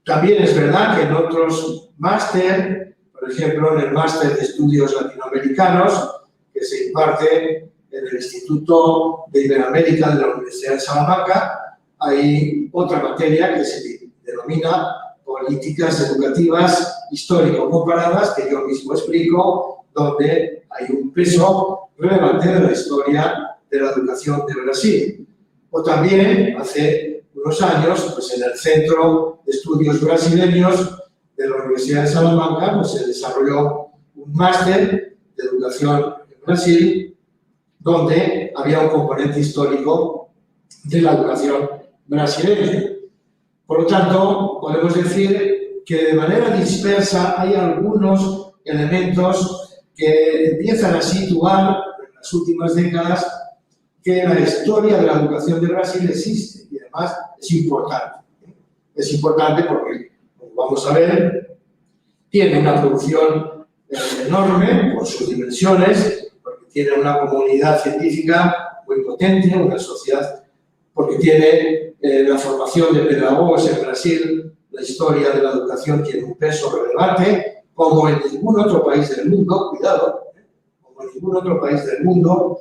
También es verdad que en otros máster, por ejemplo, en el máster de estudios latinoamericanos, que se imparte en el Instituto de Iberoamérica de la Universidad de Salamanca, hay otra materia que se denomina políticas educativas histórico-comparadas, que yo mismo explico, donde hay un peso relevante de la historia de la educación de Brasil. O también, hace unos años, pues en el Centro de Estudios Brasileños de la Universidad de Salamanca, pues se desarrolló un máster de educación en Brasil, donde había un componente histórico de la educación brasileña. Por lo tanto, podemos decir que de manera dispersa hay algunos elementos que empiezan a situar en las últimas décadas que la historia de la educación de Brasil existe y además es importante. Es importante porque, como vamos a ver, tiene una producción enorme por sus dimensiones, porque tiene una comunidad científica muy potente, una sociedad porque tiene la formación de pedagogos en Brasil, la historia de la educación tiene un peso relevante, como en ningún otro país del mundo, cuidado, como en ningún otro país del mundo,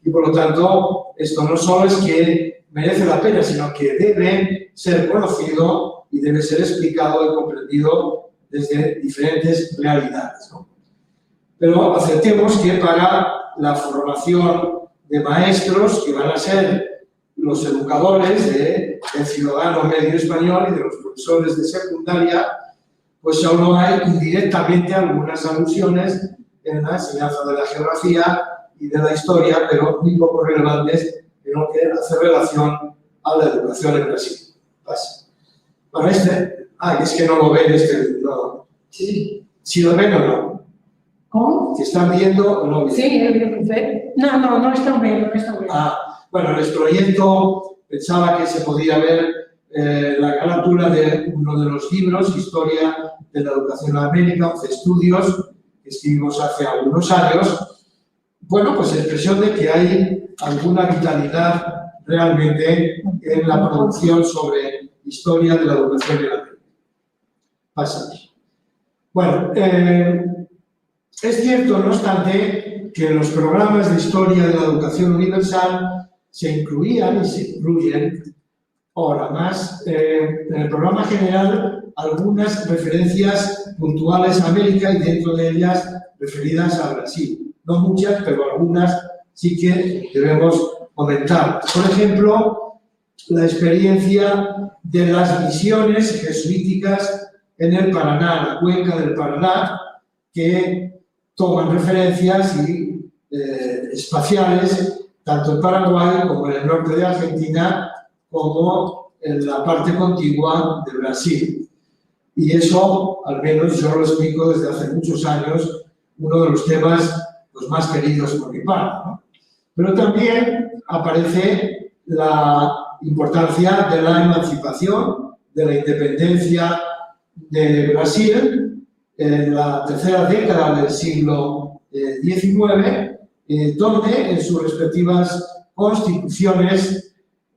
y por lo tanto, esto no solo es que merece la pena, sino que debe ser conocido y debe ser explicado y comprendido desde diferentes realidades, ¿no? Pero aceptemos que para la formación de maestros, que van a ser los educadores del ciudadano medio español y de los profesores de secundaria, pues solo hay indirectamente algunas alusiones en la enseñanza de la geografía y de la historia, pero muy poco relevantes en lo que hace relación a la educación en Brasil. Pasa. Bueno, es que no lo ven no. Sí. ¿Sí lo ven o no? ¿Cómo? ¿Que están viendo o no ven? Sí, no están viendo, no están viendo. Bueno, el proyecto pensaba que se podía ver la carátula de uno de los libros, Historia de la Educación en América, 11 estudios que escribimos hace algunos años. Bueno, pues expresión de que hay alguna vitalidad realmente en la producción sobre historia de la educación en América. Pasamos. Bueno, es cierto, no obstante, que en los programas de historia de la educación universal se incluían y se incluyen ahora más en el programa general algunas referencias puntuales a América y dentro de ellas referidas a Brasil. No muchas, pero algunas sí que debemos comentar. Por ejemplo, la experiencia de las misiones jesuíticas en el Paraná, la cuenca del Paraná, que toman referencias espaciales tanto en Paraguay como en el norte de Argentina, como en la parte contigua de Brasil. Y eso, al menos yo lo explico desde hace muchos años, uno de los temas pues, más queridos por mi parte, ¿no? Pero también aparece la importancia de la emancipación, de la independencia de Brasil en la tercera década del siglo XIX, donde en sus respectivas constituciones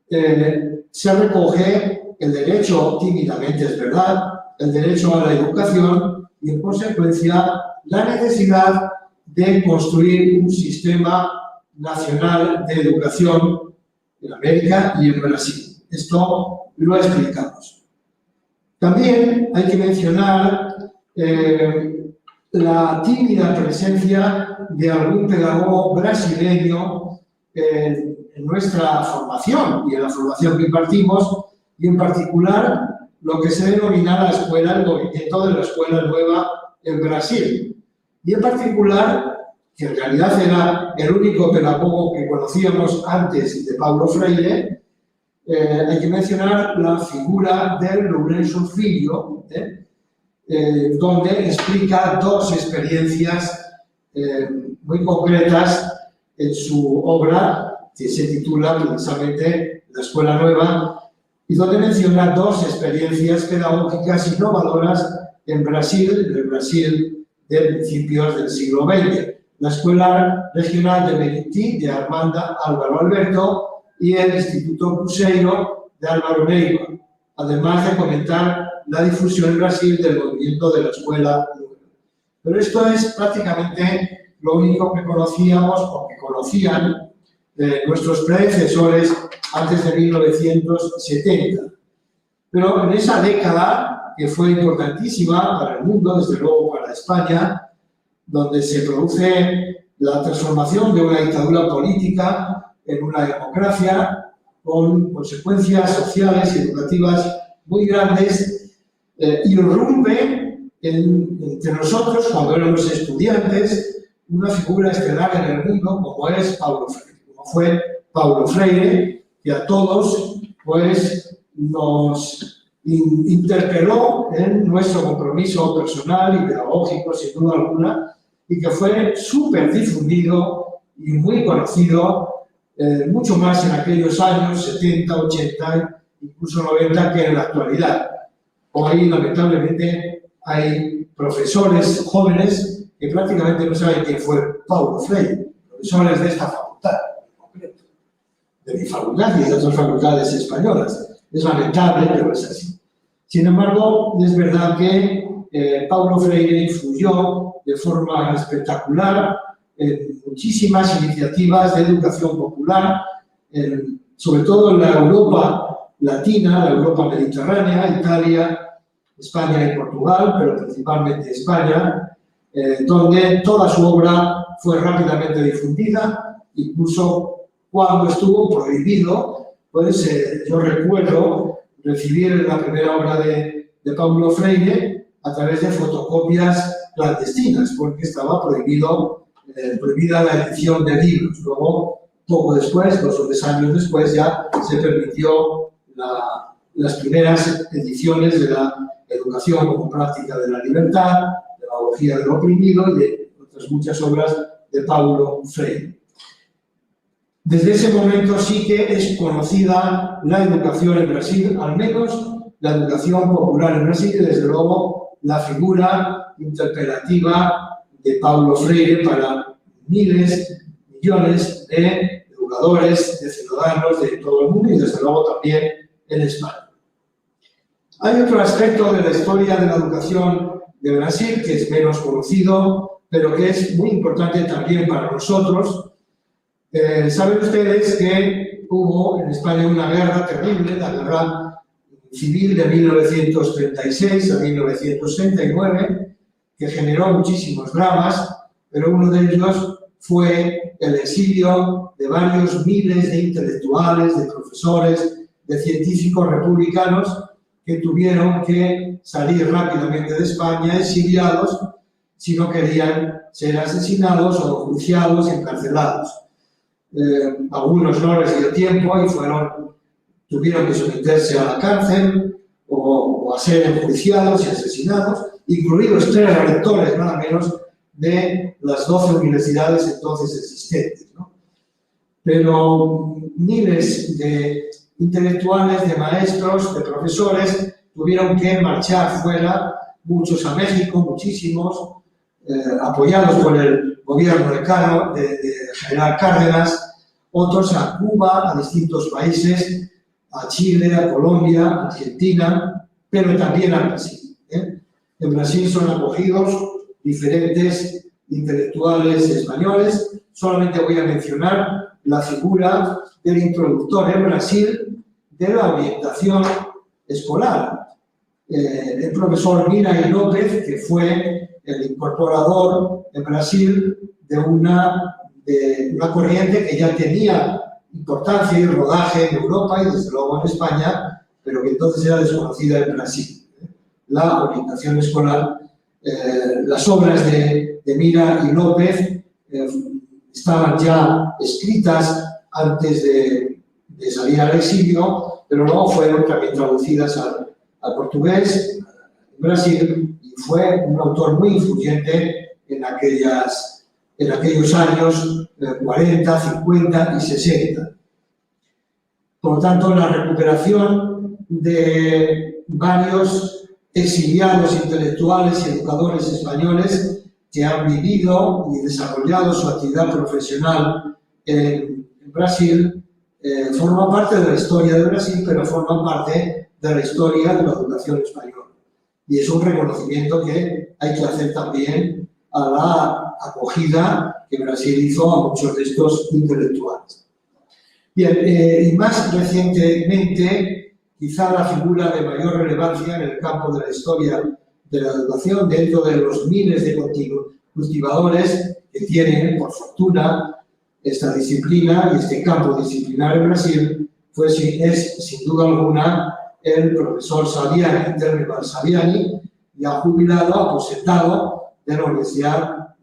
se recoge el derecho, tímidamente es verdad, el derecho a la educación y, en consecuencia, la necesidad de construir un sistema nacional de educación en América y en Brasil. Esto lo explicamos. También hay que mencionar la tímida presencia de algún pedagogo brasileño en nuestra formación y en la formación que impartimos, y en particular lo que se denomina la escuela, el movimiento de la escuela nueva en Brasil. Y en particular, que en realidad era el único pedagogo que conocíamos antes de Paulo Freire, hay que mencionar la figura del Lourenço Filho, donde explica dos experiencias muy concretas en su obra, que se titula precisamente La Escuela Nueva, y donde menciona dos experiencias pedagógicas innovadoras en el Brasil de principios del siglo XX. La Escuela Regional de Meriti, de Armanda Álvaro Alberto, y el Instituto Cruzeiro de Álvaro Neiva, además de comentar la difusión en Brasil del movimiento de la escuela nueva. Pero esto es prácticamente lo único que conocíamos o que conocían nuestros predecesores antes de 1970. Pero en esa década, que fue importantísima para el mundo, desde luego para España, donde se produce la transformación de una dictadura política en una democracia con consecuencias sociales y educativas muy grandes, irrumpe entre nosotros, cuando éramos estudiantes, una figura estelar en el mundo como es Paulo Freire, como fue Paulo Freire, que a todos pues, nos interpeló en nuestro compromiso personal y pedagógico, sin duda alguna, y que fue súper difundido y muy conocido, mucho más en aquellos años 70, 80, incluso 90 que en la actualidad. Hoy, lamentablemente, hay profesores jóvenes que prácticamente no saben quién fue Paulo Freire, profesores de esta facultad en concreto. mi facultad y de otras facultades españolas. Es lamentable, pero es así. Sin embargo, es verdad que Paulo Freire influyó de forma espectacular en muchísimas iniciativas de educación popular, sobre todo en la Europa latina, la Europa mediterránea, Italia, España y Portugal, pero principalmente España, donde toda su obra fue rápidamente difundida, incluso cuando estuvo prohibido, pues yo recuerdo recibir la primera obra de Paulo Freire a través de fotocopias clandestinas, porque estaba prohibida la edición de libros. Luego, poco después, 2 o 3 años después, ya se permitió las primeras ediciones de la educación como práctica de la libertad, de la apología del oprimido y de otras muchas obras de Paulo Freire. Desde ese momento sí que es conocida la educación en Brasil, al menos la educación popular en Brasil, y desde luego la figura interpelativa de Paulo Freire para miles, millones de educadores, de ciudadanos de todo el mundo y desde luego también en España. Hay otro aspecto de la historia de la educación de Brasil que es menos conocido, pero que es muy importante también para nosotros. Saben ustedes que hubo en España una guerra terrible, la guerra civil de 1936 a 1939, que generó muchísimos dramas, pero uno de ellos fue el exilio de varios miles de intelectuales, de profesores, de científicos republicanos que tuvieron que salir rápidamente de España exiliados si no querían ser asesinados o enjuiciados y encarcelados. Algunos no les dio tiempo y tuvieron que someterse a la cárcel o a ser enjuiciados y asesinados, incluidos 3 rectores, nada menos, de las 12 universidades entonces existentes, ¿no? Pero miles de intelectuales, de maestros, de profesores, tuvieron que marchar fuera, muchos a México, muchísimos, apoyados por el gobierno de General Cárdenas, otros a Cuba, a distintos países, a Chile, a Colombia, a Argentina, pero también a Brasil. En Brasil son acogidos diferentes intelectuales españoles. Solamente voy a mencionar la figura del introductor en Brasil de la orientación escolar. El profesor Miray López, que fue el incorporador en Brasil de una corriente que ya tenía importancia y rodaje en Europa y desde luego en España, pero que entonces era desconocida en Brasil. La orientación escolar, las obras de Miray López estaban ya escritas antes de salir al exilio, pero luego fueron también traducidas al portugués en Brasil y fue un autor muy influyente en aquellos años 40, 50 y 60. Por lo tanto, la recuperación de varios exiliados intelectuales y educadores españoles que han vivido y desarrollado su actividad profesional en Brasil forma parte de la historia de Brasil, pero forma parte de la historia de la educación española. Y es un reconocimiento que hay que hacer también a la acogida que Brasil hizo a muchos de estos intelectuales. Bien, y más recientemente, quizá la figura de mayor relevancia en el campo de la historia de la educación, dentro de los miles de cultivadores que tienen, por fortuna, esta disciplina y este campo disciplinar en Brasil, es sin duda alguna el profesor Saviani, Interval Saviani, ya jubilado, aposentado de la Universidad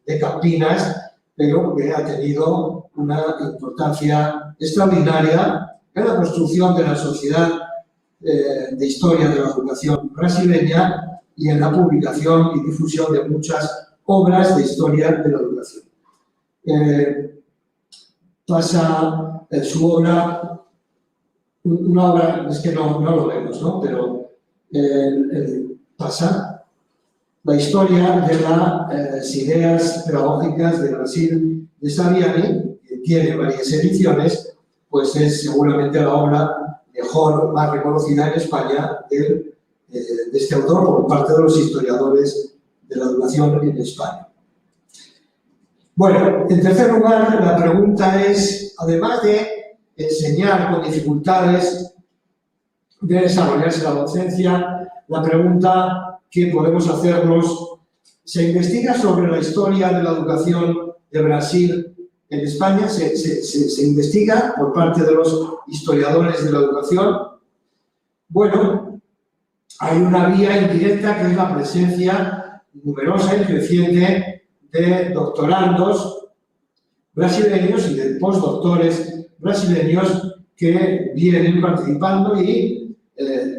de Campinas, pero que ha tenido una importancia extraordinaria en la construcción de la sociedad de historia de la educación brasileña y en la publicación y difusión de muchas obras de historia de la educación. Pasa su obra, una obra, es que no lo vemos, ¿no? Pero pasa la historia de las ideas pedagógicas de Brasil de Saviani, que tiene varias ediciones, pues es seguramente la obra mejor, más reconocida en España de este autor por parte de los historiadores de la educación en España. Bueno, en tercer lugar, la pregunta es, además de enseñar con dificultades, de desarrollarse la docencia, la pregunta que podemos hacernos, ¿se investiga sobre la historia de la educación de Brasil en España? ¿Se investiga por parte de los historiadores de la educación? Bueno, hay una vía indirecta que es la presencia numerosa y creciente de doctorandos brasileños y de postdoctores brasileños que vienen participando y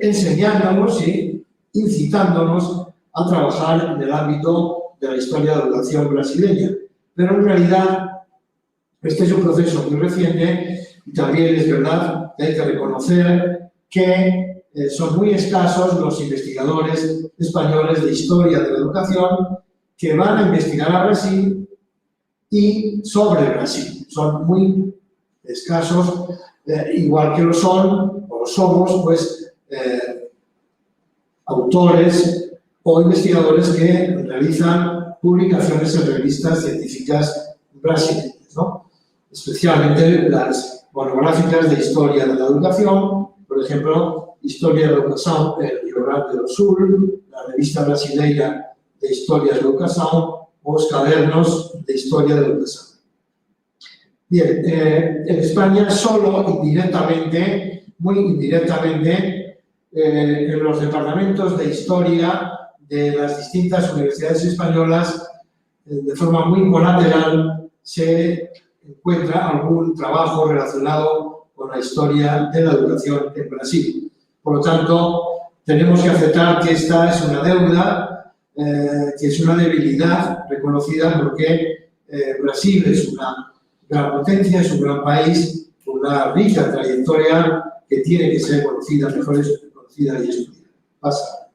enseñándonos y incitándonos a trabajar en el ámbito de la historia de la educación brasileña. Pero en realidad este es un proceso muy reciente y también es verdad que hay que reconocer que son muy escasos los investigadores españoles de historia de la educación que van a investigar a Brasil y sobre Brasil. Son muy escasos, igual que lo son, o somos, pues, autores o investigadores que realizan publicaciones en revistas científicas brasileñas, ¿no? Especialmente las monográficas de historia de la educación, por ejemplo, Historia de la Educación en Rio Grande do Sul, la revista brasileña de Historia de la Educación o los cadernos de Historia de la Educación. Bien, en España solo indirectamente, muy indirectamente, en los departamentos de historia de las distintas universidades españolas, de forma muy colateral, se encuentra algún trabajo relacionado con la historia de la educación en Brasil. Por lo tanto, tenemos que aceptar que esta es una deuda, que es una debilidad reconocida porque Brasil es una gran potencia, es un gran país, con una rica trayectoria que tiene que ser conocida, mejor conocida y estudiada. Pasa.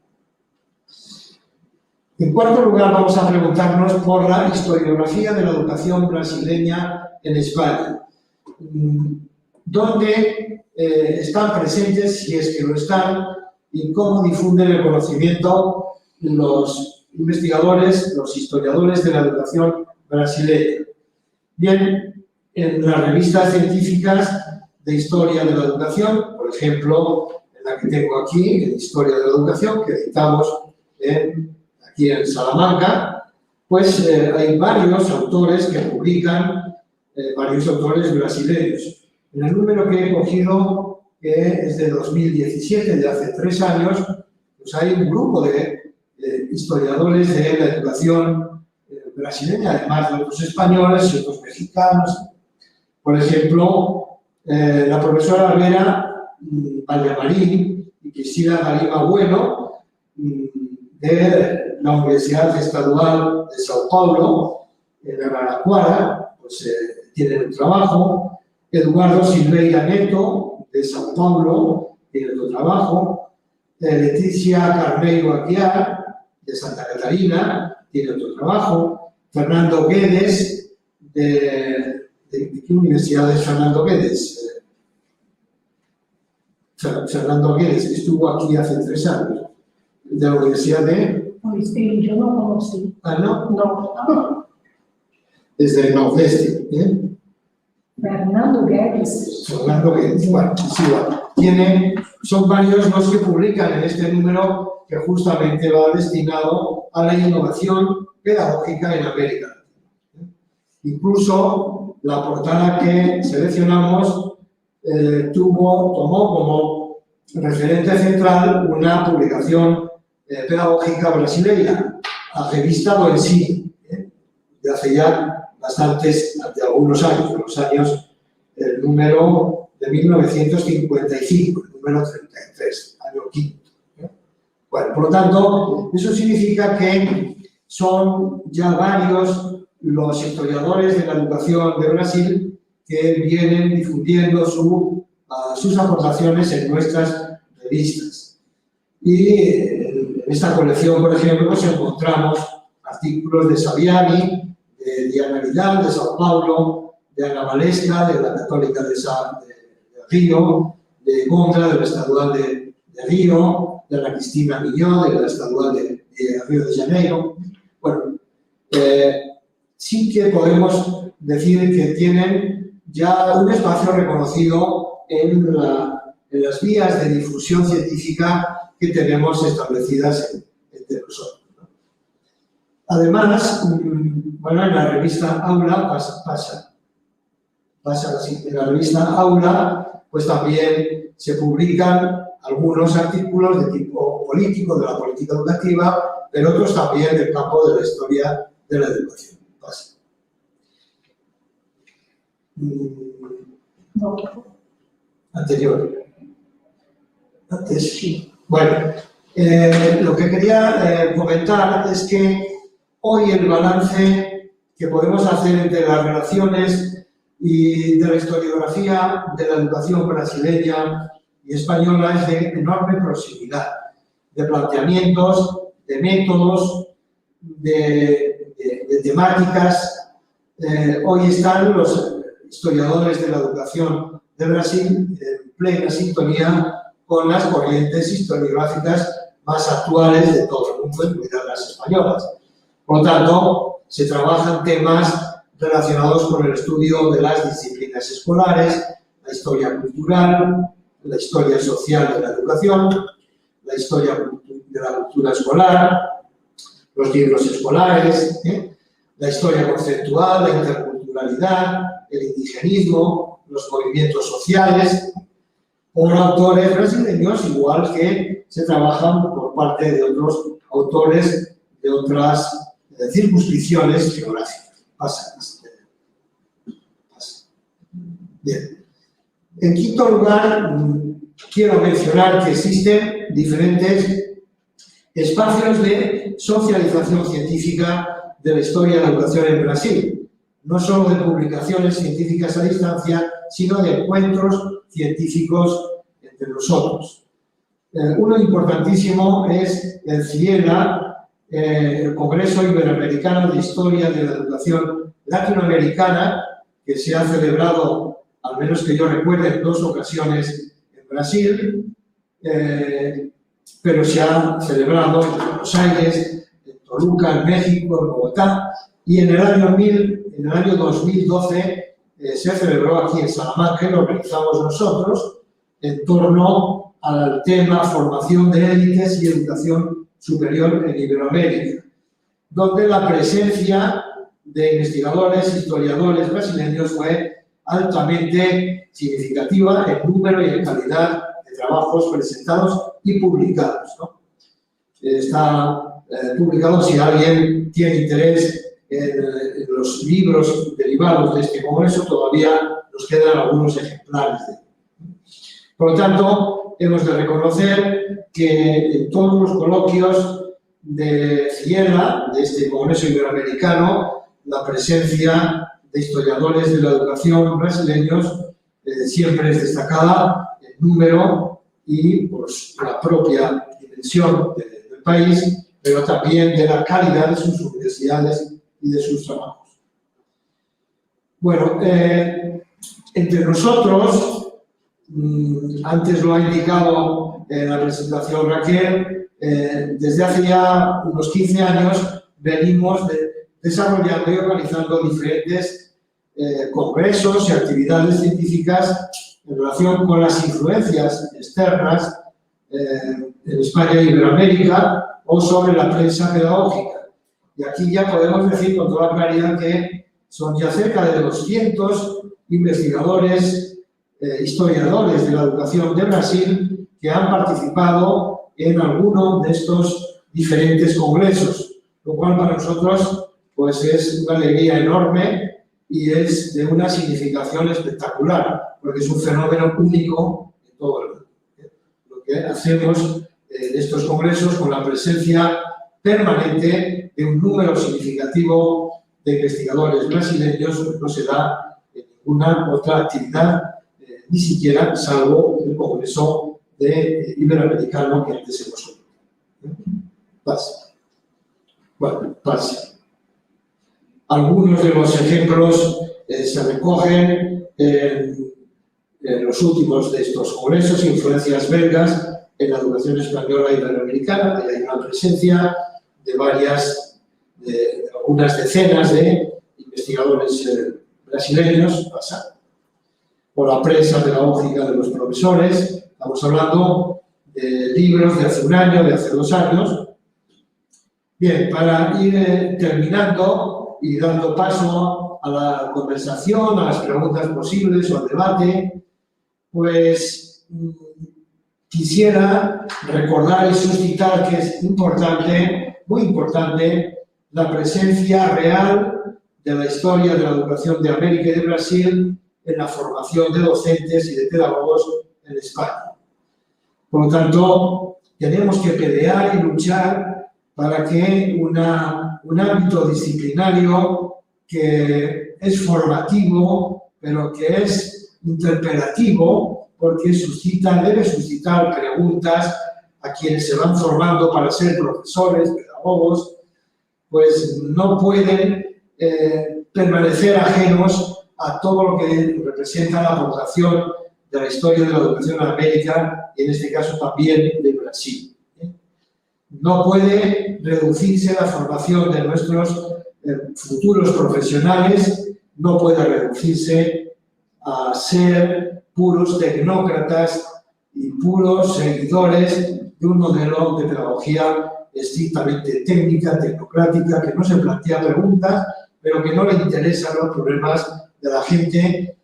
En cuarto lugar, vamos a preguntarnos por la historiografía de la educación brasileña en España. ¿Dónde están presentes, si es que lo están, y cómo difunden el conocimiento los investigadores, los historiadores de la educación brasileña? Bien, en las revistas científicas de historia de la educación, por ejemplo, en la que tengo aquí, en Historia de la Educación, que editamos aquí en Salamanca, pues hay varios autores que publican, varios autores brasileños. En el número que he cogido, que es de 2017, de hace 3 años, pues hay un grupo de historiadores de la educación brasileña, además de otros españoles y otros mexicanos. Por ejemplo, la profesora Vera Vallamarín y Cristina Galima Bueno, de la Universidad Estadual de Sao Paulo, en Araraquara, pues tienen un trabajo. Eduardo Silveira Neto, de Sao Paulo, tiene otro trabajo. Leticia Carneiro Aguiar, de Santa Catarina, tiene otro trabajo. Fernando Guedes, ¿de qué universidad es Fernando Guedes? Fernando Guedes, que estuvo aquí hace 3 años, de la Universidad de... Yo no conocí. ¿Ah, no? No. Desde el Nordeste, ¿eh? Fernando Guedes. Fernando Guedes, bueno, sí, bueno. Son varios los que publican en este número que justamente va destinado a la innovación pedagógica en América Latina. Incluso la portada que seleccionamos tomó como referente central una publicación pedagógica brasileña, la revista Do Ensino, de hace ya de algunos años, de los años, el número de 1955, el número 33, año quinto. Bueno, por lo tanto, eso significa que son ya varios los historiadores de la educación de Brasil que vienen difundiendo sus aportaciones en nuestras revistas. Y en esta colección, por ejemplo, pues encontramos artículos de Saviani, de Diana Vidal, de Sao Paulo, de Ana Valesca, de la Católica de Río, de Gondra, de la Estadual de Río, de la Cristina Miñó, de la Estadual de Río de Janeiro. Bueno, sí que podemos decir que tienen ya un espacio reconocido en las vías de difusión científica que tenemos establecidas entre nosotros, ¿no? Además, bueno, en la revista Aula pasa así. En la revista Aula, pues también se publican algunos artículos de tipo político, de la política educativa, pero otros también del campo de la historia de la educación. Pasa. Anterior. Antes. Sí. Bueno, lo que quería comentar es que hoy el balance que podemos hacer entre las relaciones y de la historiografía de la educación brasileña y española es de enorme proximidad, de planteamientos, de métodos, de temáticas. Hoy están los historiadores de la educación de Brasil en plena sintonía con las corrientes historiográficas más actuales de todo el mundo, incluidas las españolas. Por lo tanto, se trabajan temas relacionados con el estudio de las disciplinas escolares, la historia cultural, la historia social de la educación, la historia de la cultura escolar, los libros escolares, la historia conceptual, la interculturalidad, el indigenismo, los movimientos sociales, por autores brasileños, igual que se trabajan por parte de otros autores de otras circunscripciones geográficas. Pasa. Bien. En quinto lugar, quiero mencionar que existen diferentes espacios de socialización científica de la historia de la educación en Brasil, no solo de publicaciones científicas a distancia, sino de encuentros científicos entre nosotros. Uno importantísimo es el CIELA, el Congreso Iberoamericano de Historia de la Educación Latinoamericana, que se ha celebrado, al menos que yo recuerde, en 2 ocasiones en Brasil, pero se ha celebrado en Buenos Aires, en Toluca, en México, en Bogotá, y en el año 2012 se celebró aquí en Salamanca, y lo organizamos nosotros, en torno al tema formación de élites y educación superior en Iberoamérica, donde la presencia de investigadores, historiadores brasileños fue altamente significativa en número y en calidad de trabajos presentados y publicados, ¿no? Está publicado, si alguien tiene interés en los libros derivados de este congreso, todavía nos quedan algunos ejemplares de él. Por lo tanto, hemos de reconocer que en todos los coloquios de CIELA, de este Congreso Iberoamericano, la presencia de historiadores de la educación brasileños siempre es destacada en número y pues, la propia dimensión del país, pero también de la calidad de sus universidades y de sus trabajos. Bueno, entre nosotros, antes lo ha indicado en la presentación Raquel, desde hace ya unos 15 años venimos desarrollando y organizando diferentes congresos y actividades científicas en relación con las influencias externas en España y Iberoamérica o sobre la prensa pedagógica. Y aquí ya podemos decir con toda claridad que son ya cerca de 200 investigadores, historiadores de la educación de Brasil que han participado en alguno de estos diferentes congresos, lo cual para nosotros pues es una alegría enorme y es de una significación espectacular, porque es un fenómeno único en todo el mundo. Lo que hacemos en estos congresos con la presencia permanente de un número significativo de investigadores brasileños no se da en ninguna otra actividad, ni siquiera salvo el Congreso Iberoamericano que antes hemos oído. Pase. Bueno, pase. Algunos de los ejemplos se recogen en los últimos de estos congresos, influencias belgas en la educación española iberoamericana, y hay una presencia de unas decenas de investigadores brasileños, por la prensa pedagógica de los profesores. Estamos hablando de libros de hace un año, de hace 2 años. Bien, para ir terminando y dando paso a la conversación, a las preguntas posibles o al debate, pues quisiera recordar y suscitar que es importante, muy importante, la presencia real de la historia de la educación de América y de Brasil en la formación de docentes y de pedagogos en España. Por lo tanto, tenemos que pelear y luchar para que un ámbito disciplinario que es formativo, pero que es interpelativo, porque debe suscitar preguntas a quienes se van formando para ser profesores, pedagogos, pues no pueden permanecer ajenos a todo lo que representa la aportación de la historia de la educación en América y en este caso también de Brasil. No puede reducirse la formación de nuestros futuros profesionales, no puede reducirse a ser puros tecnócratas y puros seguidores de un modelo de pedagogía estrictamente técnica, tecnocrática, que no se plantea preguntas, pero que no le interesan los problemas de la gente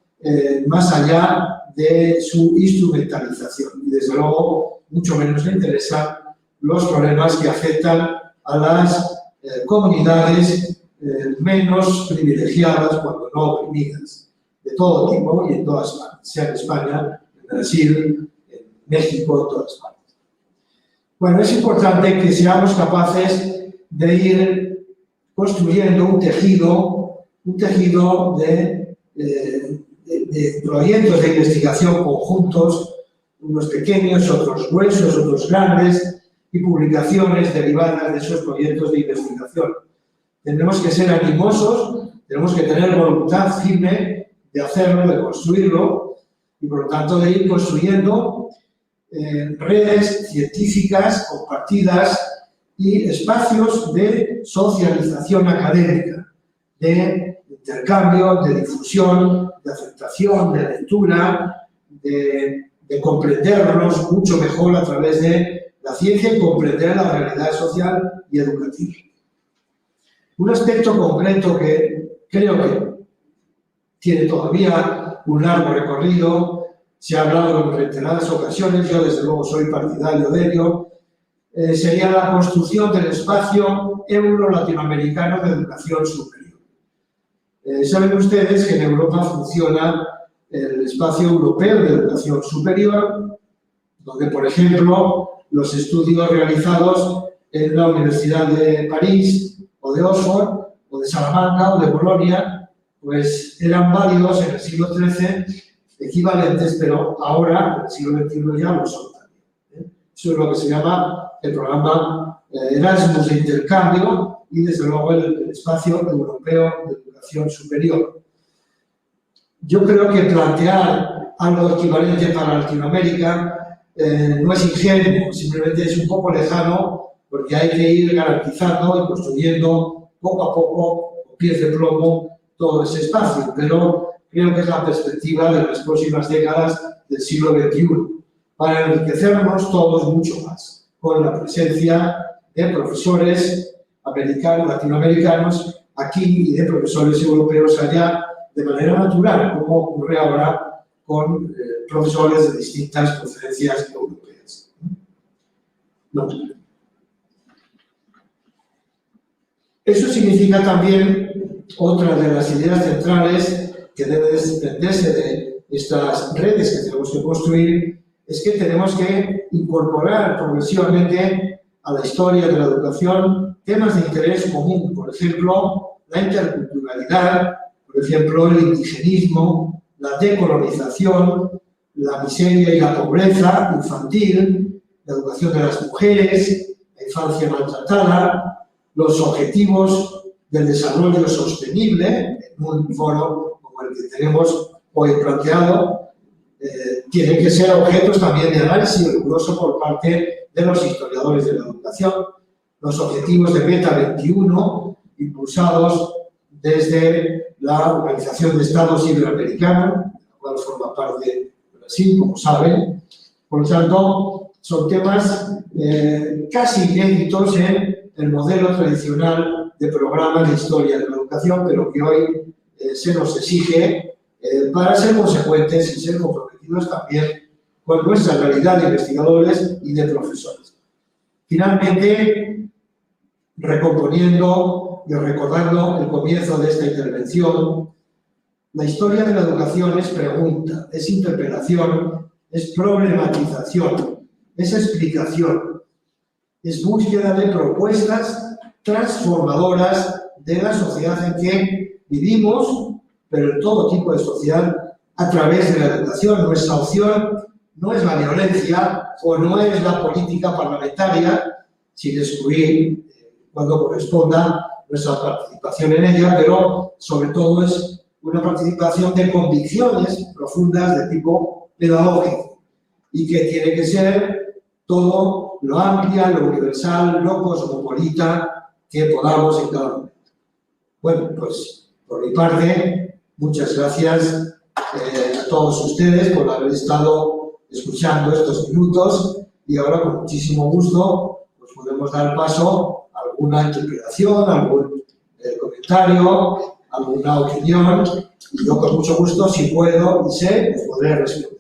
más allá de su instrumentalización. Y desde luego, mucho menos le interesan los problemas que afectan a las comunidades menos privilegiadas, cuando no oprimidas, de todo tipo y en todas partes, sea en España, en Brasil, en México, en todas partes. Bueno, es importante que seamos capaces de ir construyendo un tejido de proyectos de investigación conjuntos, unos pequeños, otros gruesos, otros grandes, y publicaciones derivadas de esos proyectos de investigación. Tenemos que ser animosos, tenemos que tener voluntad firme de hacerlo, de construirlo, y por lo tanto de ir construyendo redes científicas compartidas y espacios de socialización académica, de intercambio, de difusión, de aceptación, de lectura, de comprendernos mucho mejor a través de la ciencia y comprender la realidad social y educativa. Un aspecto concreto que creo que tiene todavía un largo recorrido, se ha hablado en reiteradas ocasiones, yo desde luego soy partidario de ello, sería la construcción del espacio euro-latinoamericano de educación superior. Saben ustedes que en Europa funciona el espacio europeo de educación superior, donde, por ejemplo, los estudios realizados en la Universidad de París, o de Oxford, o de Salamanca, o de Bolonia, pues eran válidos en el siglo XIII, equivalentes, pero ahora, en el siglo XXI, ya lo son también. Eso es lo que se llama el programa Erasmus de intercambio y, desde luego, el espacio europeo de educación superior. Yo creo que plantear algo equivalente para Latinoamérica no es ingenuo, simplemente es un poco lejano, porque hay que ir garantizando y construyendo poco a poco, con pies de plomo, todo ese espacio, pero creo que es la perspectiva de las próximas décadas del siglo XXI, para enriquecernos todos mucho más, con la presencia de profesores americanos, latinoamericanos aquí y de profesores europeos allá, de manera natural, como ocurre ahora con profesores de distintas procedencias europeas. No. Eso significa también otra de las ideas centrales que debe desprenderse de estas redes que tenemos que construir, es que tenemos que incorporar progresivamente a la historia de la educación temas de interés común, por ejemplo, la interculturalidad, por ejemplo, el indigenismo, la decolonización, la miseria y la pobreza infantil, la educación de las mujeres, la infancia maltratada, los objetivos del desarrollo sostenible, en un foro como el que tenemos hoy planteado, tienen que ser objetos también de análisis riguroso por parte de los historiadores de la educación. Los objetivos de Meta 21, impulsados desde la Organización de Estados Iberoamericanos, de la cual forma parte Brasil, como saben. Por lo tanto, son temas casi inéditos en el modelo tradicional de programa de historia de la educación, pero que hoy se nos exige para ser consecuentes y ser comprometidos también con nuestra realidad de investigadores y de profesores. Finalmente, recomponiendo y recordando el comienzo de esta intervención, la historia de la educación es pregunta, es interpelación, es problematización, es explicación, es búsqueda de propuestas transformadoras de la sociedad en que vivimos, pero en todo tipo de sociedad, a través de la educación. Nuestra opción no es la violencia o no es la política parlamentaria, sin excluir, cuando corresponda, nuestra participación en ella, pero sobre todo es una participación de convicciones profundas de tipo pedagógico y que tiene que ser todo lo amplia, lo universal, lo cosmopolita que podamos en cada momento. Bueno, pues por mi parte, muchas gracias a todos ustedes por haber estado escuchando estos minutos y ahora con muchísimo gusto pues podemos dar paso a alguna interpretación, algún comentario, alguna opinión y yo con mucho gusto, si puedo y sé, pues podré responder.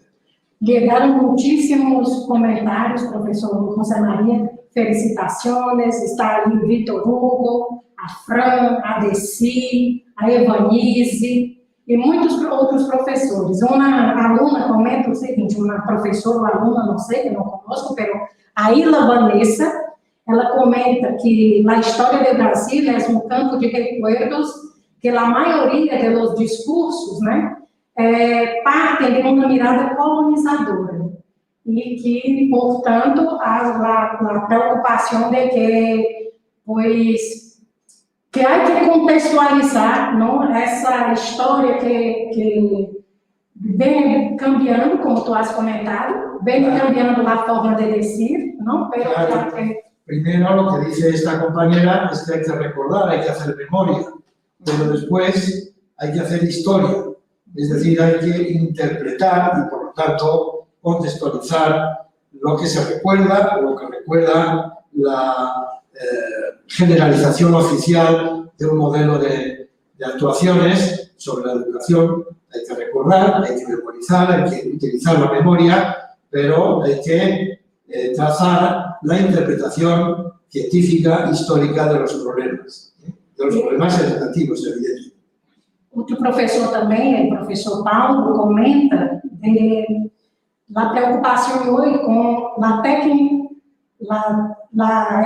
Llegaron muchísimos comentarios, profesor José María, felicitaciones, está ali Vitor Hugo, a Fran, a Desi, a Evanise e muitos outros professores. Uma aluna comenta o seguinte, uma professora ou aluna, não sei, que não conosco, pero a Ila Vanessa, ela comenta que a história do Brasil é um campo de recuerdos que a maioria dos discursos, né, partem de uma mirada colonizadora e que, portanto, a preocupação de que, pois, que há que contextualizar, não, essa história que vem cambiando, como tu has comentado, vem cambiando a forma de decir, não? Pero claro. Primero, lo que dice esta compañera es que hay que recordar, hay que hacer memoria, pero después hay que hacer historia, es decir, hay que interpretar y, por lo tanto, contextualizar lo que se recuerda, lo que recuerda la generalización oficial de un modelo de actuaciones sobre la educación. Hay que recordar, hay que memorizar, hay que utilizar la memoria, pero hay que trazar la interpretación científica, histórica de los problemas educativos, evidentemente. Outro professor também, o professor Paulo, comenta da preocupação hoje com a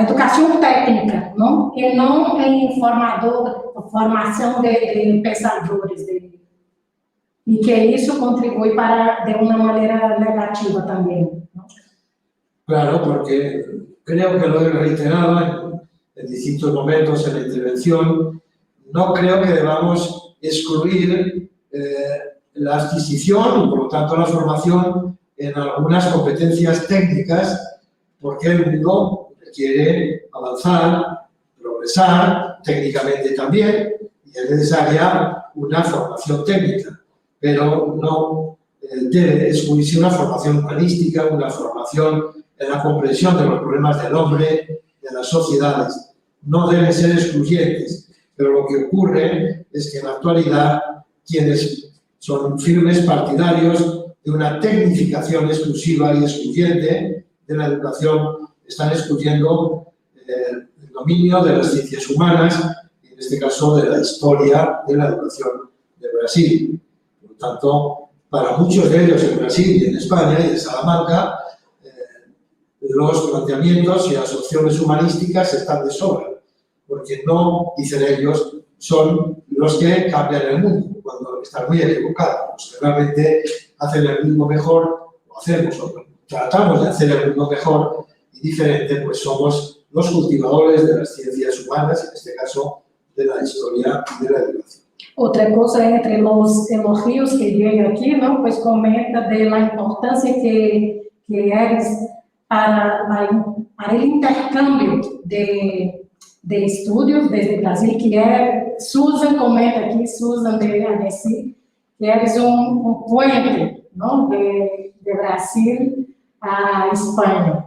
educação técnica, não? E não em formação de pensadores dele. E que isso contribui para, de uma maneira negativa também. ¿No? Claro, porque creo que lo he reiterado en distintos momentos en la intervención, no creo que debamos excluir la adquisición y, por lo tanto, la formación en algunas competencias técnicas, porque el mundo requiere avanzar, progresar, técnicamente también, y es necesaria una formación técnica, pero no debe excluirse una formación humanística, una formación en la comprensión de los problemas del hombre, de las sociedades. No deben ser excluyentes, pero lo que ocurre es que en la actualidad quienes son firmes partidarios de una tecnificación exclusiva y excluyente de la educación están excluyendo el dominio de las ciencias humanas, y en este caso de la historia de la educación de Brasil. Por lo tanto, para muchos de ellos en Brasil y en España y en Salamanca, los planteamientos y las opciones humanísticas están de sobra, porque no, dicen ellos, son los que cambian el mundo, cuando están muy equivocados. Los que realmente hacen el mundo mejor, o hacemos, o tratamos de hacer el mundo mejor y diferente, pues somos los cultivadores de las ciencias humanas, en este caso de la historia y de la educación. Outra coisa, entre os elogios que vem aqui, não, pues comenta de la importância que eres para o intercâmbio de estudos desde o Brasil, que é, Susan comenta aqui, Susan de ADC, que eres puente, não, de Brasil a Espanha.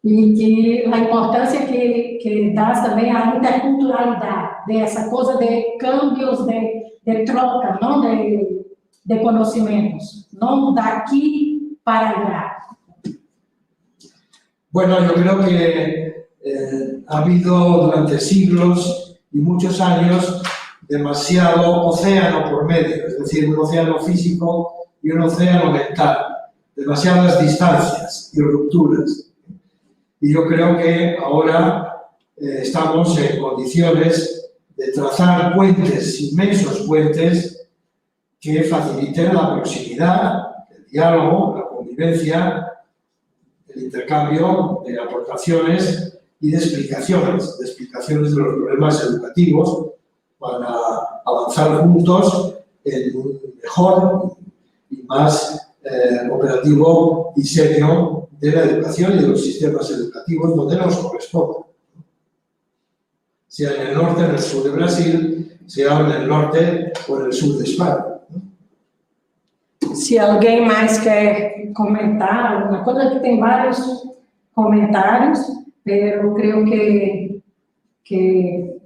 E que a importância que dá também à interculturalidade, dessa coisa de câmbios, de troca, não de conhecimentos, não daqui para allá. Bueno, yo creo que ha habido durante siglos y muchos años demasiado océano por medio, es decir, un océano físico y un océano mental, demasiadas distancias y rupturas. Y yo creo que ahora estamos en condiciones de trazar puentes, inmensos puentes, que faciliten la proximidad, el diálogo, la convivencia, el intercambio de aportaciones y de explicaciones de los problemas educativos para avanzar juntos en un mejor y más operativo diseño de la educación y de los sistemas educativos donde nos corresponde. Sea en el norte, en el sur de Brasil, sea en el norte o en el sur de España. Se alguém mais quer comentar alguma coisa, que tem vários comentários, eu creio que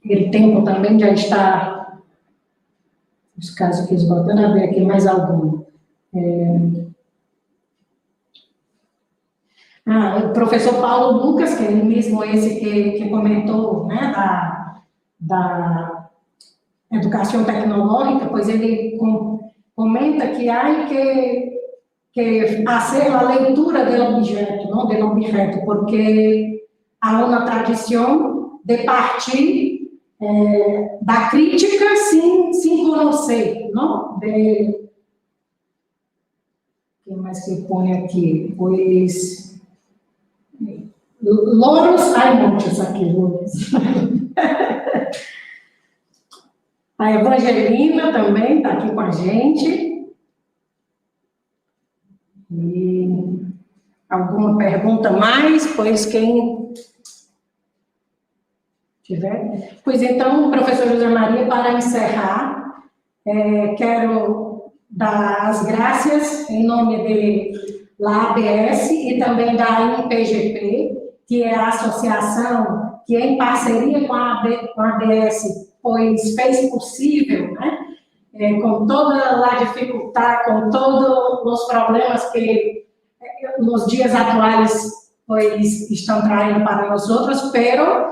o tempo também já está, os casos que esgotando, a ver aqui mais algum. O professor Paulo Lucas, que é ele mesmo esse que comentou, né, da educação tecnológica, pois ele comenta que há que fazer a leitura do objeto, não do objeto, porque há uma tradição de partir da crítica sem conhecer, não? Que mais que põe aqui? Pois loros, há muitos aqui, loros. A Evangelina também está aqui com a gente. E alguma pergunta mais? Pois quem tiver. Pois então, professor José Maria, para encerrar, quero dar as graças em nome da ABS e também da IPGP, que é a associação que, em parceria com a ABS, pois fez possível, né, com toda a dificuldade, com todos os problemas que nos dias atuais pois estão trazendo para nós outros, pero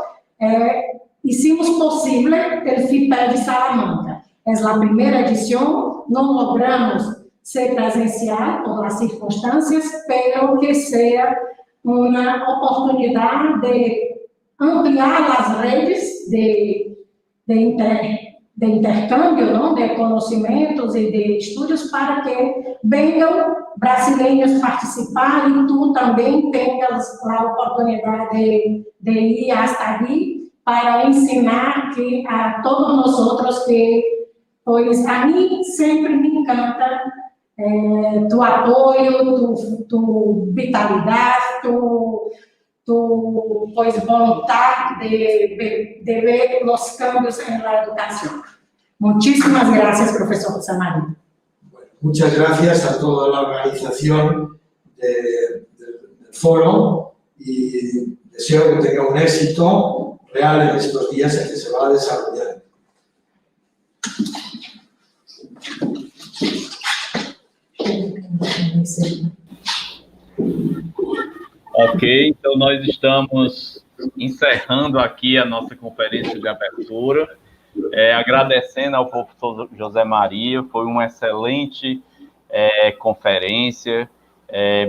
hicimos possível o FIPEL de Salamanca. É a primeira edição, não logramos ser presencial por as circunstâncias, pero que seja uma oportunidade de ampliar as redes de intercâmbio, não? De conhecimentos e de estudos para que venham brasileiros participar e tu também tenhas a oportunidade de ir até ali para ensinar que a todos nós outros que, pois a mim sempre me encanta tu apoio, tu vitalidade, tu pois vontade de ver os cambios na educação. Muchísimas gracias, profesor José María. Muchas gracias a toda la organización del foro y deseo que tenga un éxito real en estos días en que se va a desarrollar. Ok, então nós estamos encerrando aqui a nossa conferência de abertura, agradecendo ao professor José Maria, foi uma excelente conferência,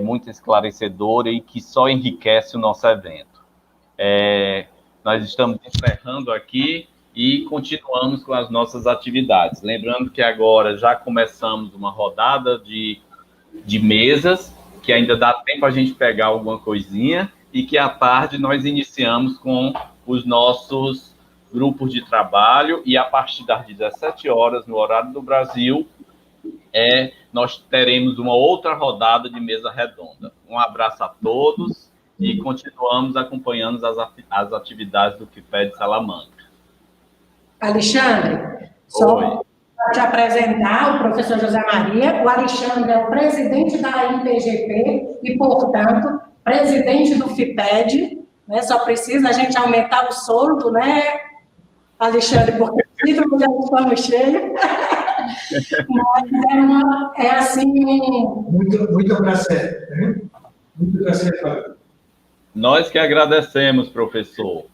muito esclarecedora e que só enriquece o nosso evento. Nós estamos encerrando aqui e continuamos com as nossas atividades. Lembrando que agora já começamos uma rodada de mesas, que ainda dá tempo a gente pegar alguma coisinha, e que à tarde nós iniciamos com os nossos grupos de trabalho, e a partir das 17 horas, no horário do Brasil, nós teremos uma outra rodada de mesa redonda. Um abraço a todos e continuamos acompanhando as atividades do FIPED Salamanca. Alexandre, só para te apresentar o professor José Maria, o Alexandre é o presidente da IPGP e, portanto, presidente do FIPED, né? Só precisa a gente aumentar o soldo, né, Alexandre, porque o título já estamos cheios. Mas é assim... Muito prazer. Né? Muito prazer, Fábio. Nós que agradecemos, professor.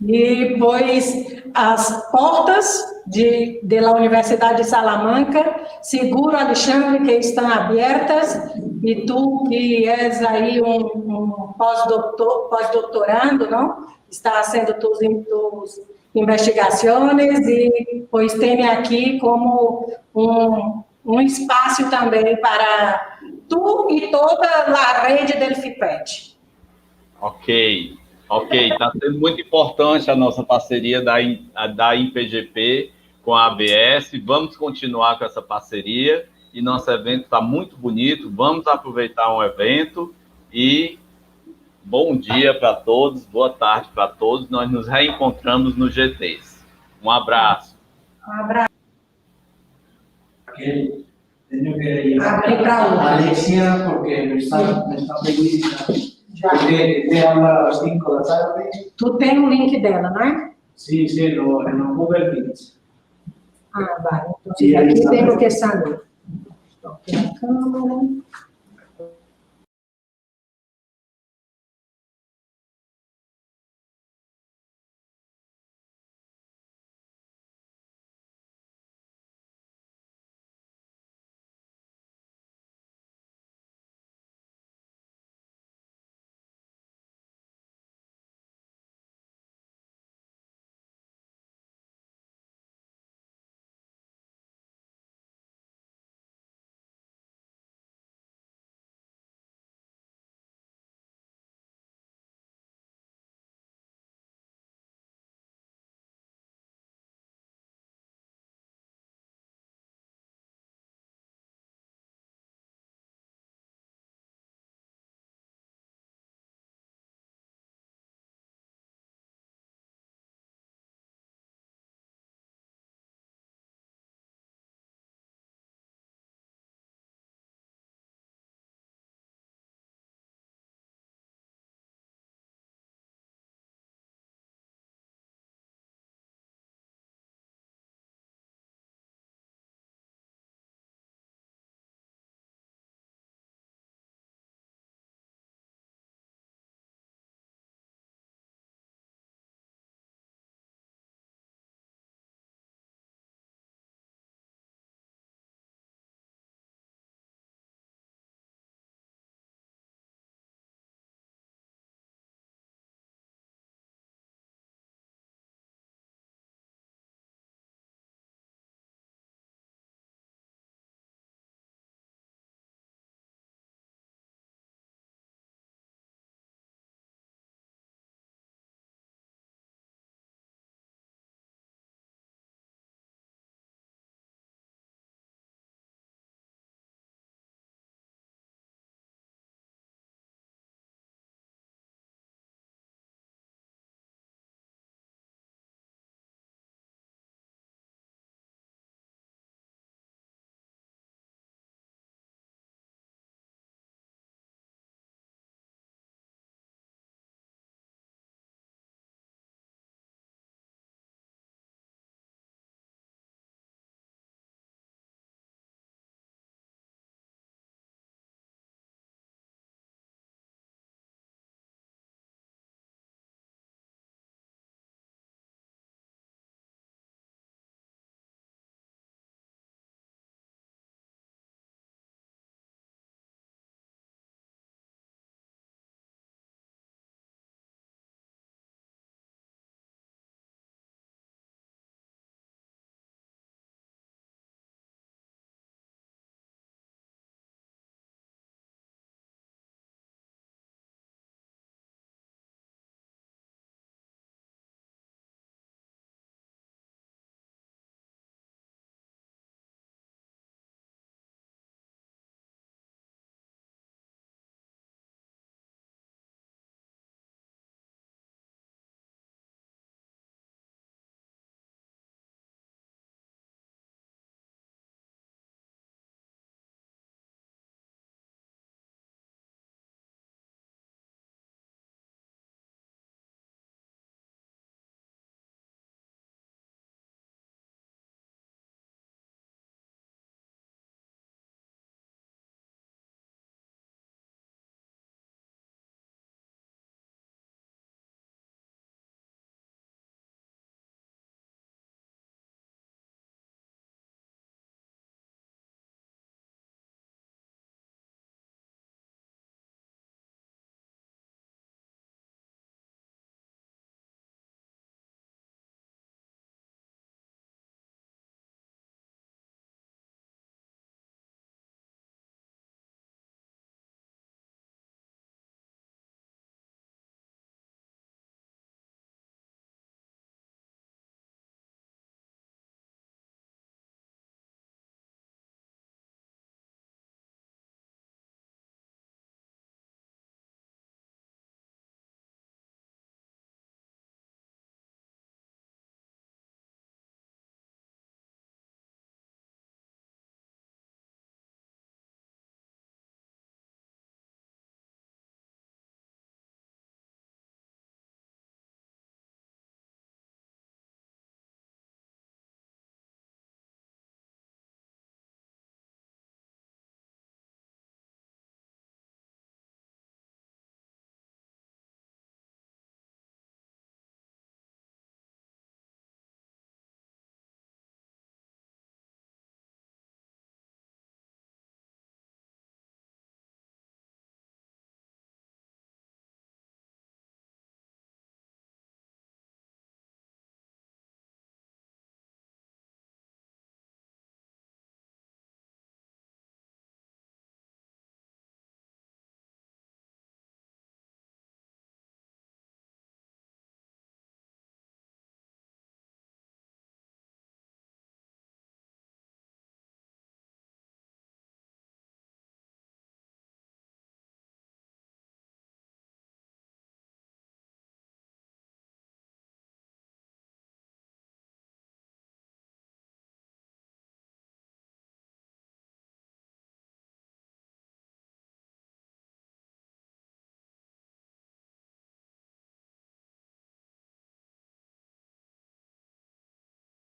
E, pois, as portas da Universidade de Salamanca, seguro, Alexandre, que estão abertas, e tu, que és aí um pós-doutorando, não? Está sendo tus investigações, e, pois, tem aqui como um espaço também para tu e toda a rede do FIPED. Ok, está sendo muito importante a nossa parceria da IPGP com a ABS, vamos continuar com essa parceria, e nosso evento está muito bonito, vamos aproveitar um evento, e bom dia para todos, boa tarde para todos, nós nos reencontramos nos GTs. Um abraço. Um abraço. Okay. Tengo que Abrir para a Alexia porque me está pedindo. Te habla a las 5 da tarde. Tu tem o link dela, não é? Sí, no Google Meet. Ah, vale. Então, aqui tenho que saber. Aqui na câmera.